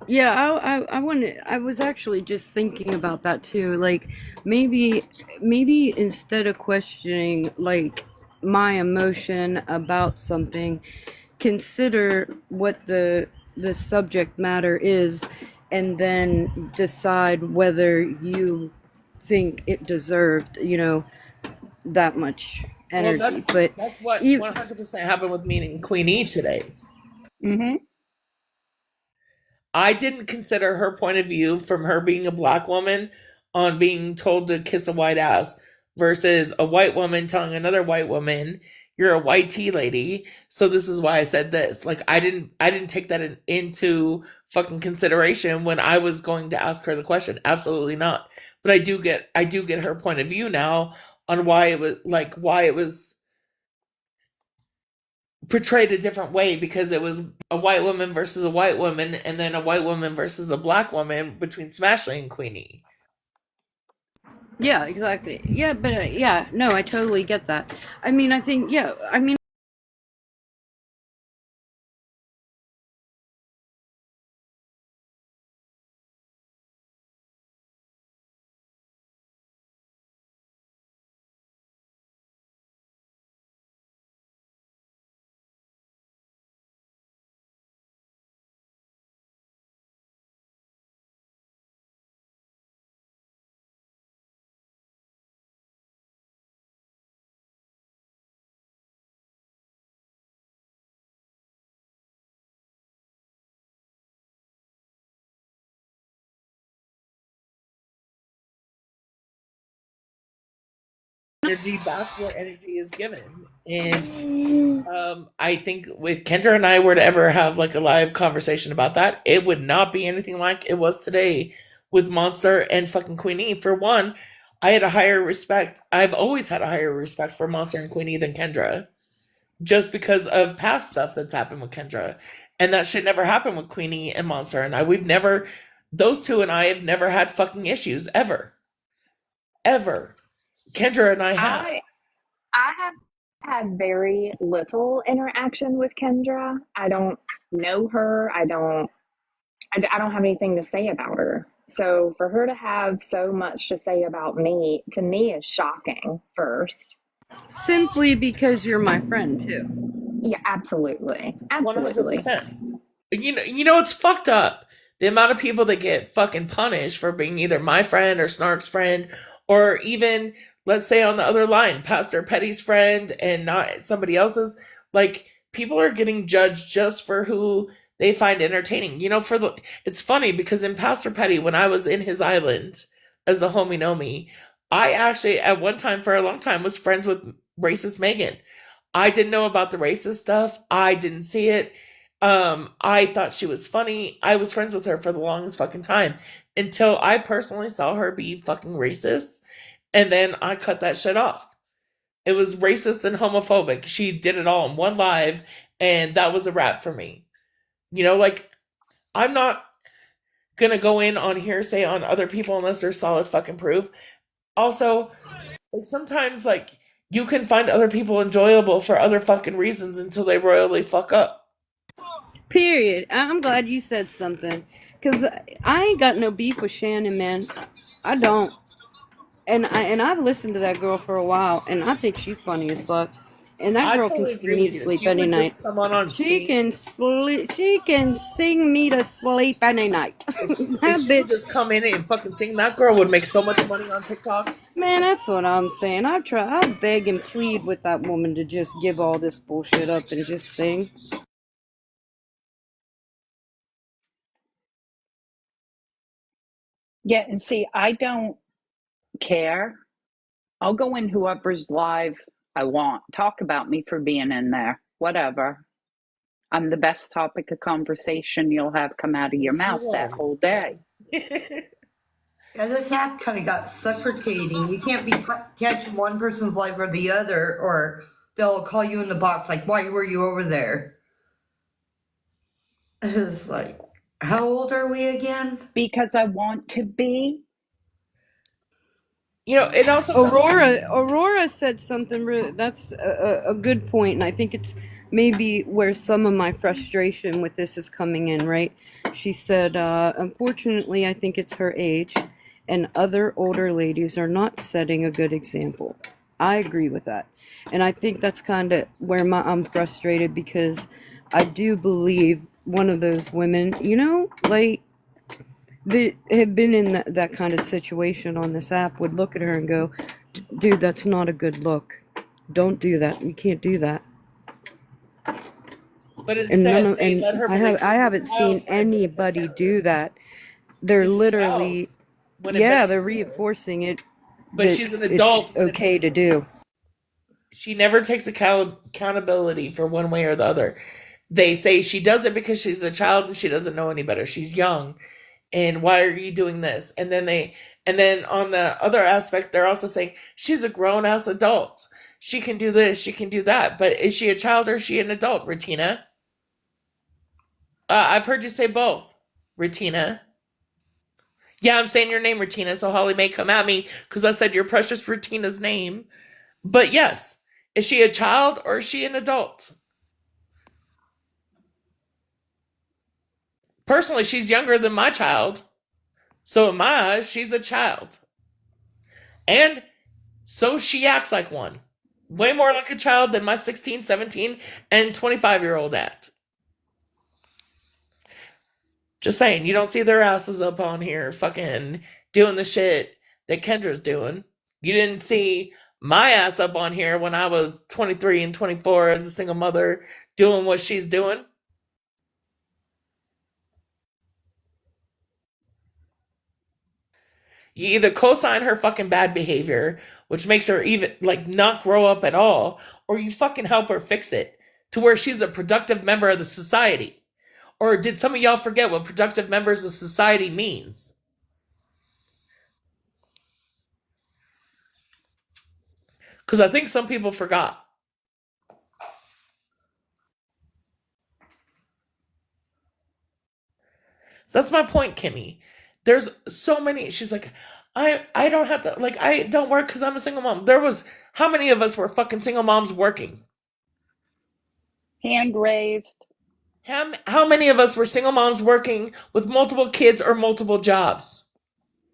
Yeah, I was actually just thinking about that too. Like maybe instead of questioning like my emotion about something, consider what the subject matter is and then decide whether you think it deserved, that much Well, energy. But that's what you 100% happened with me and Queenie today. Mm-hmm. I didn't consider her point of view from her being a black woman on being told to kiss a white ass versus a white woman telling another white woman, "You're a white tea lady." So this is why I said this. Like I didn't take that into fucking consideration when I was going to ask her the question. Absolutely not. But I do get her point of view now on why it was portrayed a different way, because it was a white woman versus a white woman and then a white woman versus a black woman between Smashley and Queenie. Yeah, exactly. Yeah, but yeah, no, I totally get that. I mean, I think yeah, I mean Energy back where energy is given. And I think if Kendra and I were to ever have like a live conversation about that, it would not be anything like it was today with Monster and fucking Queenie. For one, I had a higher respect. I've always had a higher respect for Monster and Queenie than Kendra, just because of past stuff that's happened with Kendra. And that shit never happened with Queenie and Monster and I. Those two and I have never had fucking issues ever. Ever. Kendra and I have. I have had very little interaction with Kendra. I don't know her. I don't have anything to say about her. So for her to have so much to say about me, to me, is shocking first. simply because you're my friend too. Yeah, absolutely. Absolutely. 100%. You know, it's fucked up. The amount of people that get fucking punished for being either my friend or Snark's friend, or even, let's say, on the other line, Pastor Petty's friend and not somebody else's. Like, people are getting judged just for who they find entertaining. It's funny because in Pastor Petty, when I was in his island as the homie know me, I actually, at one time, for a long time, was friends with racist Megan. I didn't know about the racist stuff. I didn't see it. I thought she was funny. I was friends with her for the longest fucking time until I personally saw her be fucking racist. And then I cut that shit off. It was racist and homophobic. She did it all in one live, and that was a wrap for me. Like, I'm not gonna go in on hearsay on other people unless there's solid fucking proof. Also, like, sometimes, like, you can find other people enjoyable for other fucking reasons until they royally fuck up. Period. I'm glad you said something, cause I ain't got no beef with Shannon, man. I don't. And I've listened to that girl for a while, and I think she's funny as fuck. And that I girl can totally sing agree me with to you. sleep She any would night. just come on She scene. can sleep. She can sing me to sleep any night. If she That would bitch, just come in and fucking sing, that girl would make so much money on TikTok. man. That's what I'm saying. I beg and plead with that woman to just give all this bullshit up and just sing. Yeah, and see, I don't care. I'll go in whoever's live I want. Talk about me for being in there. Whatever. I'm the best topic of conversation you'll have come out of your Yes, mouth you that are. whole day. Yeah, this app kind of got suffocating. You can't catch one person's life or the other, or they'll call you in the box like, "Why were you over there?" It's like, how old are we again? Because I want to be. It also Aurora said something really, that's a good point, and I think it's maybe where some of my frustration with this is coming in, right? She said, unfortunately, I think it's her age, and other older ladies are not setting a good example. I agree with that. And I think that's kind of where I'm frustrated, because I do believe one of those women, like, that have been in that kind of situation on this app would look at her and go, dude, that's not a good look. Don't do that. You can't do that. But And instead, they let her believe I she's haven't a child seen for a good anybody percent. do that. They're She's a literally, child when it yeah, they're benefits her. reinforcing it But that she's an it's adult when it okay to do. she never takes accountability for one way or the other. They say she does it because she's a child and she doesn't know any better. She's young. And why are you doing this? And then on the other aspect, they're also saying she's a grown ass adult. She can do this, she can do that. But is she a child or is she an adult, Retina? I've heard you say both, Retina. Yeah, I'm saying your name, Retina, so Holly may come at me because I said your precious Retina's name. But yes, is she a child or is she an adult? Personally, she's younger than my child. So in my eyes, she's a child. And so she acts like one. Way more like a child than my 16, 17, and 25-year-old act. Just saying, you don't see their asses up on here fucking doing the shit that Kendra's doing. You didn't see my ass up on here when I was 23 and 24 as a single mother doing what she's doing. You either co-sign her fucking bad behavior, which makes her even like not grow up at all, or you fucking help her fix it to where she's a productive member of the society. Or did some of y'all forget what productive members of society means? Because I think some people forgot. That's my point, Kimmy. There's so many. She's like, I don't have to, like, I don't work because I'm a single mom. How many of us were fucking single moms working? Hand raised. How many of us were single moms working with multiple kids or multiple jobs?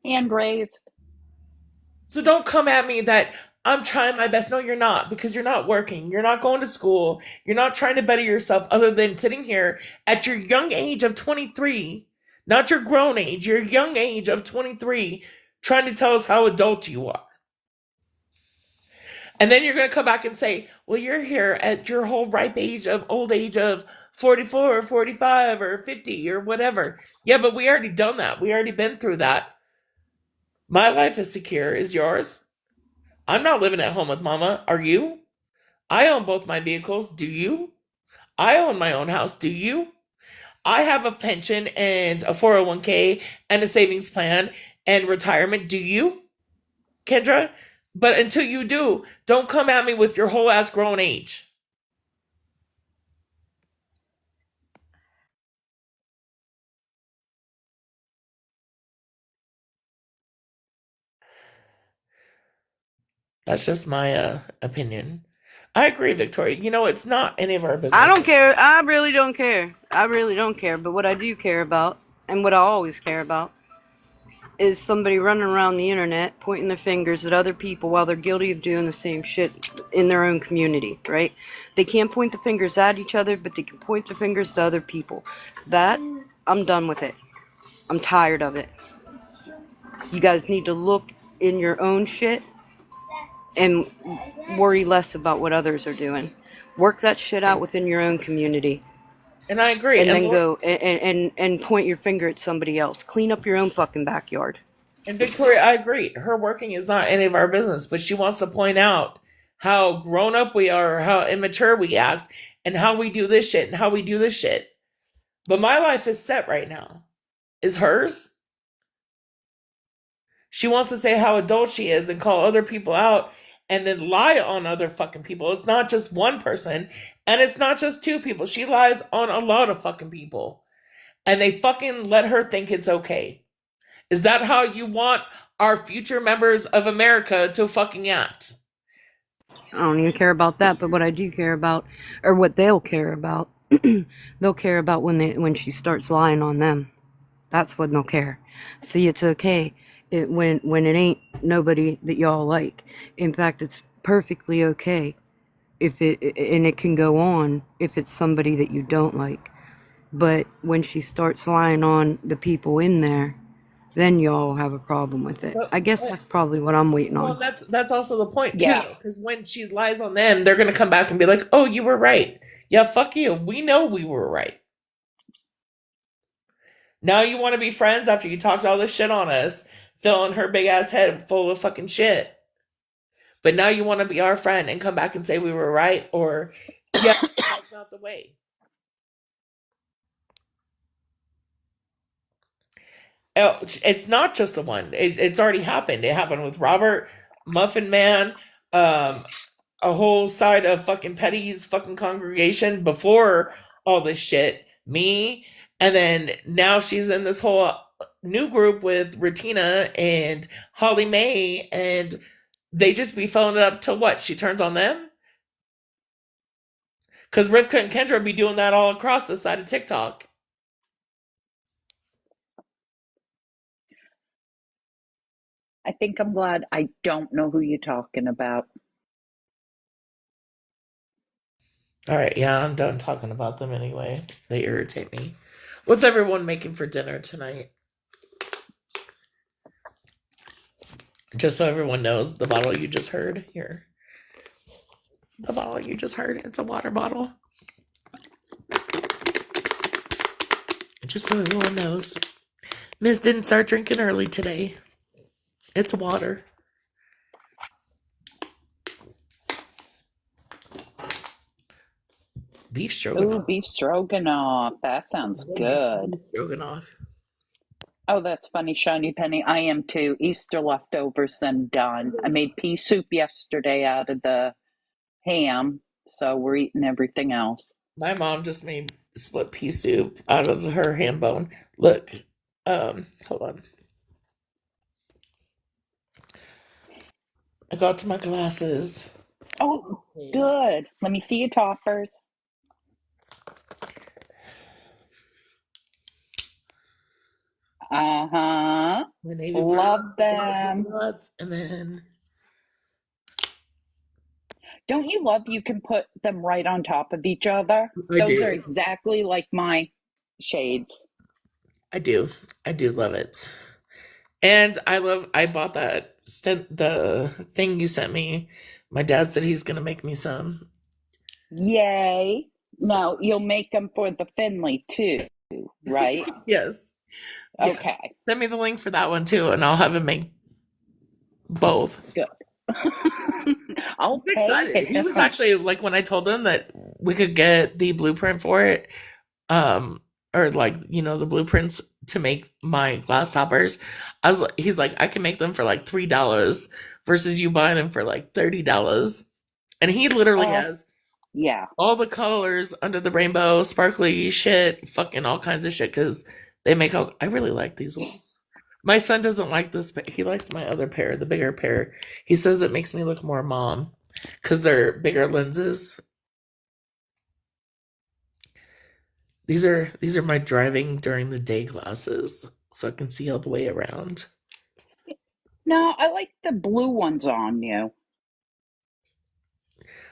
Hand raised. So don't come at me that I'm trying my best. No, you're not, because you're not working. You're not going to school. You're not trying to better yourself other than sitting here at your young age of 23, not your grown age, your young age of 23, trying to tell us how adult you are. And then you're going to come back and say, well, you're here at your whole ripe age of old age of 44 or 45 or 50 or whatever. Yeah, but we already done that. We already been through that. My life is secure. Is yours? I'm not living at home with mama. Are you? I own both my vehicles. Do you? I own my own house. Do you? I have a pension and a 401k and a savings plan and retirement. Do you, Kendra? But until you do, don't come at me with your whole ass grown age. That's just my opinion. I agree, Victoria. It's not any of our business. I don't care. I really don't care. I really don't care. But what I do care about, and what I always care about, is somebody running around the internet pointing their fingers at other people while they're guilty of doing the same shit in their own community, right? They can't point the fingers at each other, but they can point the fingers to other people. That, I'm done with it. I'm tired of it. You guys need to look in your own shit and worry less about what others are doing. Work that shit out within your own community. And I agree. And then go and point your finger at somebody else. Clean up your own fucking backyard. And Victoria, I agree. Her working is not any of our business, but she wants to point out how grown up we are, how immature we act, and how we do this shit and how we do this shit. But my life is set right now. Is hers? She wants to say how adult she is and call other people out and then lie on other fucking people. It's not just one person and it's not just two people. She lies on a lot of fucking people. And they fucking let her think it's okay. Is that how you want our future members of America to fucking act? I don't even care about that, but what I do care about, or what they'll care about, they'll care about when she starts lying on them. That's when they'll care. See, it's okay when it ain't nobody that y'all like. In fact, it's perfectly okay if it can go on if it's somebody that you don't like. But when she starts lying on the people in there, then y'all have a problem with it. I guess that's probably what I'm waiting Well, on. that's also the point too, Yeah. because when she lies on them, they're gonna come back and be like, "Oh, you were right. Yeah, fuck you. We know we were right. Now you want to be friends after you talked all this shit on us, filling her big ass head full of fucking shit. But now you want to be our friend and come back and say we were right, or yeah, that's not the way." Oh, it's not just the one. It's already happened. It happened with Robert, Muffin Man, a whole side of fucking Petty's fucking congregation before all this shit. Me, and then now she's in this whole new group with Retina and Holly Mae, and they just be filling it up till what? She turns on them? Because Rivka and Kendra be doing that all across the side of TikTok. I think I'm glad I don't know who you're talking about. All right, yeah, I'm done talking about them anyway. They irritate me. What's everyone making for dinner tonight? Just so everyone knows, the bottle you just heard here. The bottle you just heard, it's a water bottle. Just so everyone knows. Miss didn't start drinking early today. It's water. Beef Ooh, stroganoff. beef stroganoff. That sounds good. Beef stroganoff. Oh, that's funny, Shiny Penny. I am too. Easter leftovers, I'm done. I made pea soup yesterday out of the ham, so we're eating everything else. My mom just made split pea soup out of her ham bone. Look, hold on. I got to my glasses. Oh, good. Let me see your toppers. Uh-huh. The navy Love blue, them. nuts, and then Don't you love you can put them right on top of each other? I Those do. are exactly like my shades. I do love it. And I bought the thing you sent me. My dad said he's gonna make me some. Yay. No, you'll make them for the Finley too, right? Yes. Yes. Okay, Send me the link for that one too, and I'll have him make both. good. I'll He's pay excited. He was actually like, when I told him that we could get the blueprint for it, or like, the blueprints to make my glass toppers. He's like, I can make them for like $3 versus you buying them for like $30. And he literally has Yeah. all the colors under the rainbow, sparkly shit, fucking all kinds of shit, because they make all. I really like these ones. My son doesn't like this, but he likes my other pair, the bigger pair. He says it makes me look more mom because they're bigger lenses. These are my driving during the day glasses, so I can see all the way around. No, I like the blue ones on you.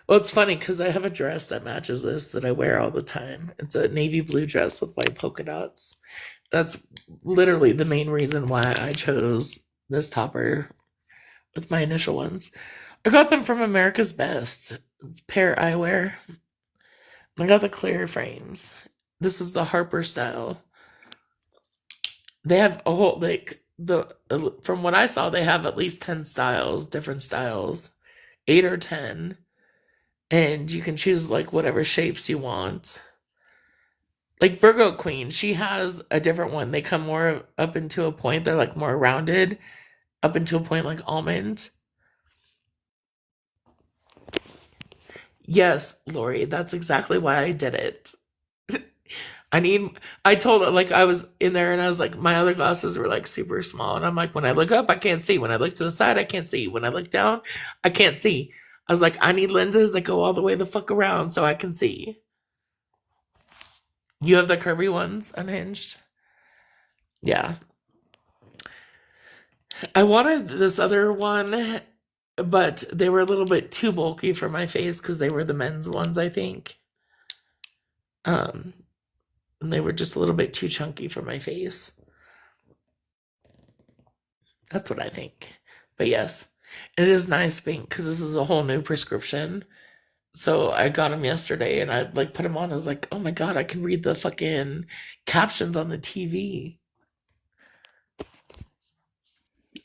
Well, it's funny because I have a dress that matches this that I wear all the time. It's a navy blue dress with white polka dots. That's literally the main reason why I chose this topper with my initial ones. I got them from America's Best. It's Pair Eyewear. I got the clear frames. This is the Harper style. They have a whole, from what I saw, they have at least 10 styles, different styles, 8 or 10. And you can choose like whatever shapes you want. Like Virgo Queen, she has a different one. They come more up into a point. They're like more rounded, up into a point like almond. Yes, Lori, that's exactly why I did it. I told her, like, I was in there and I was like, my other glasses were like super small. And I'm like, when I look up, I can't see. When I look to the side, I can't see. When I look down, I can't see. I was like, I need lenses that go all the way the fuck around so I can see. You have the Kirby ones, unhinged? Yeah. I wanted this other one, but they were a little bit too bulky for my face because they were the men's ones, I think. And they were just a little bit too chunky for my face. That's what I think. But yes, it is nice pink because this is a whole new prescription. So I got them yesterday and I like put them on. I was like, oh my God, I can read the fucking captions on the TV.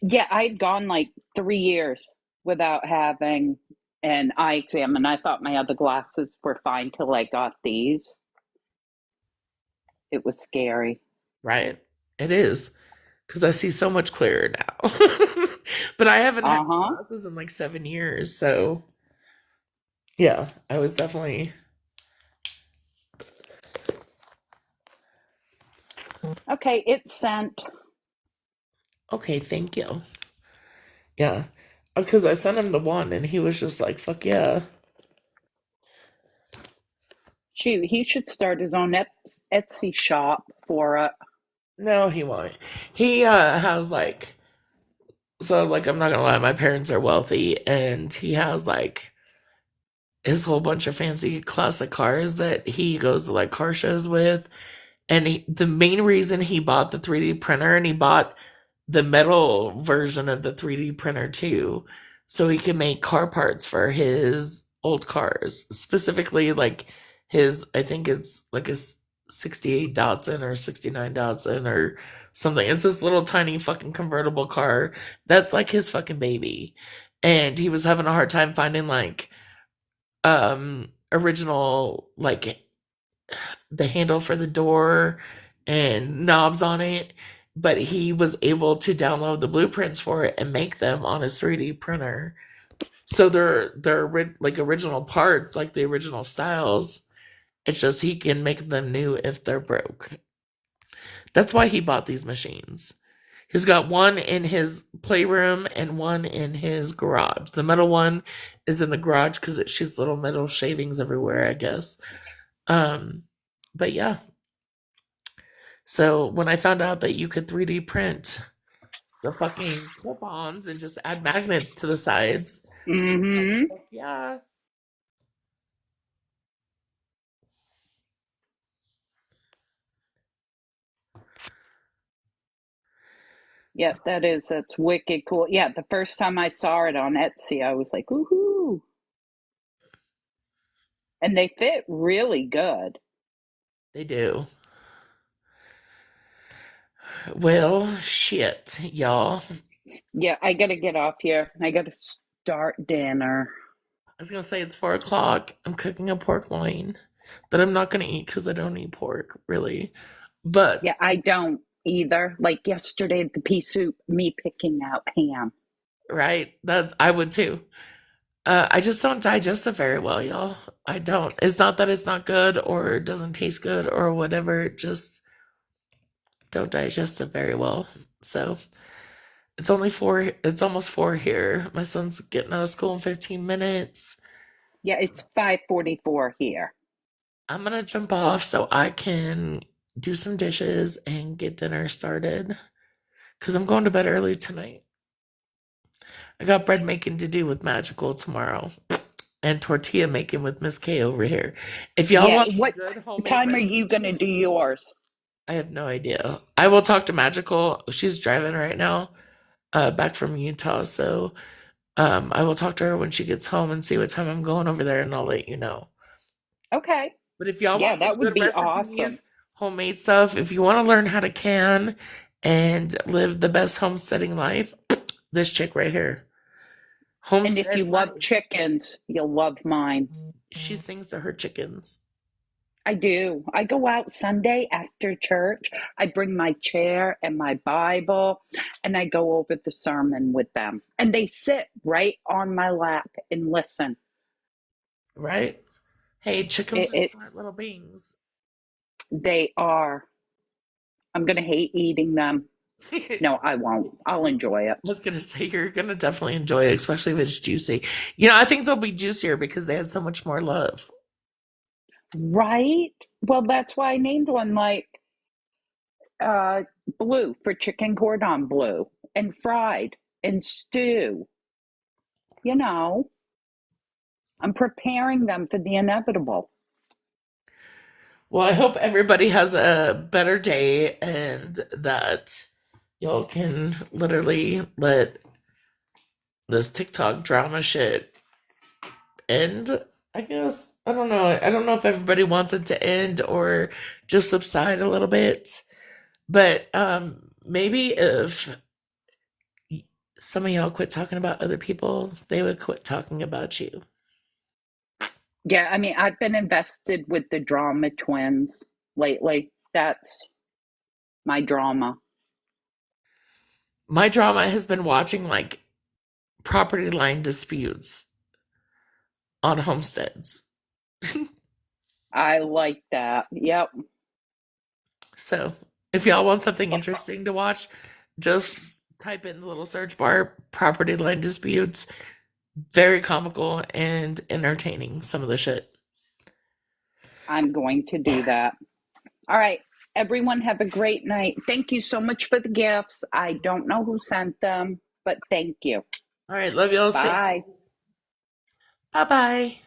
Yeah, I'd gone like 3 years without having an eye exam, and I thought my other glasses were fine till I got these. It was scary. Right? It is. Because I see so much clearer now. But I haven't had glasses in like 7 years. So yeah, I was definitely. Okay, it's sent. Okay, thank you. Yeah. Because I sent him the one and he was just like, fuck yeah. Shoot, he should start his own Etsy shop for it. No, he won't. He has like, so like, I'm not gonna lie, my parents are wealthy and he has like his whole bunch of fancy classic cars that he goes to like car shows with. And the main reason he bought the 3D printer, and he bought the metal version of the 3D printer too, so he can make car parts for his old cars, specifically like his, I think it's like a 68 Datsun or 69 Datsun or something. It's this little tiny fucking convertible car that's like his fucking baby. And he was having a hard time finding like original like the handle for the door and knobs on it, but he was able to download the blueprints for it and make them on his 3D printer. So they're like original parts, like the original styles. It's just he can make them new if they're broke. That's why he bought these machines. He's got one in his playroom and one in his garage. The metal one is in the garage because it shoots little metal shavings everywhere, I guess. But yeah. So when I found out that you could 3D print the fucking clip-ons and just add magnets to the sides, yeah. Yeah, that's wicked cool. Yeah, the first time I saw it on Etsy, I was like, woohoo. And they fit really good. They do. Well, shit, y'all. Yeah, I gotta get off here. I gotta start dinner. I was gonna say it's 4 o'clock. I'm cooking a pork loin that I'm not gonna eat because I don't eat pork, really. But Yeah, I don't either. Like yesterday, the pea soup, me picking out ham. right, that I would too. I just don't digest it very well, y'all. I don't. It's not that it's not good or doesn't taste good or whatever. Just don't digest it very well. So it's only 4. It's almost 4 here. My son's getting out of school in 15 minutes. Yeah, it's 5:44 here. I'm gonna jump off so I can do some dishes and get dinner started because I'm going to bed early tonight. I got bread making to do with Magical tomorrow and tortilla making with Miss K over here. If y'all Yeah, want some what good homemade time are you gonna recipes, do yours? I have no idea. I will talk to Magical. She's driving right now, back from Utah. So I will talk to her when she gets home and see what time I'm going over there, and I'll let you know. Okay. But if y'all Yeah, want some that would good be recipes, awesome. homemade stuff, if you want to learn how to can and live the best homesteading life, this chick right here. And if you Homestead love life. chickens, you'll love mine. She sings to her chickens. I do. I go out Sunday after church. I bring my chair and my Bible, and I go over the sermon with them. And they sit right on my lap and listen. Right? Hey, chickens are It's smart little beings. They are. I'm gonna hate eating them. No, I won't. I'll enjoy it. I was gonna say you're gonna definitely enjoy it, especially if it's juicy. You know, I think they'll be juicier because they had so much more love. Right? Well, that's why I named one like uh, blue for chicken cordon bleu and fried and stew. You know, I'm preparing them for the inevitable. Well, I hope everybody has a better day and that y'all can literally let this TikTok drama shit end. I guess. I don't know. I don't know if everybody wants it to end or just subside a little bit. But maybe if some of y'all quit talking about other people, they would quit talking about you. Yeah, I mean, I've been invested with the drama twins lately. That's my drama. My drama has been watching like property line disputes on homesteads. I like that. Yep. So if y'all want something interesting to watch, just type in the little search bar property line disputes. Very comical and entertaining, some of the shit. I'm going to do that. All right. Everyone have a great night. Thank you so much for the gifts. I don't know who sent them, but thank you. All right, love y'all. Bye. Bye bye.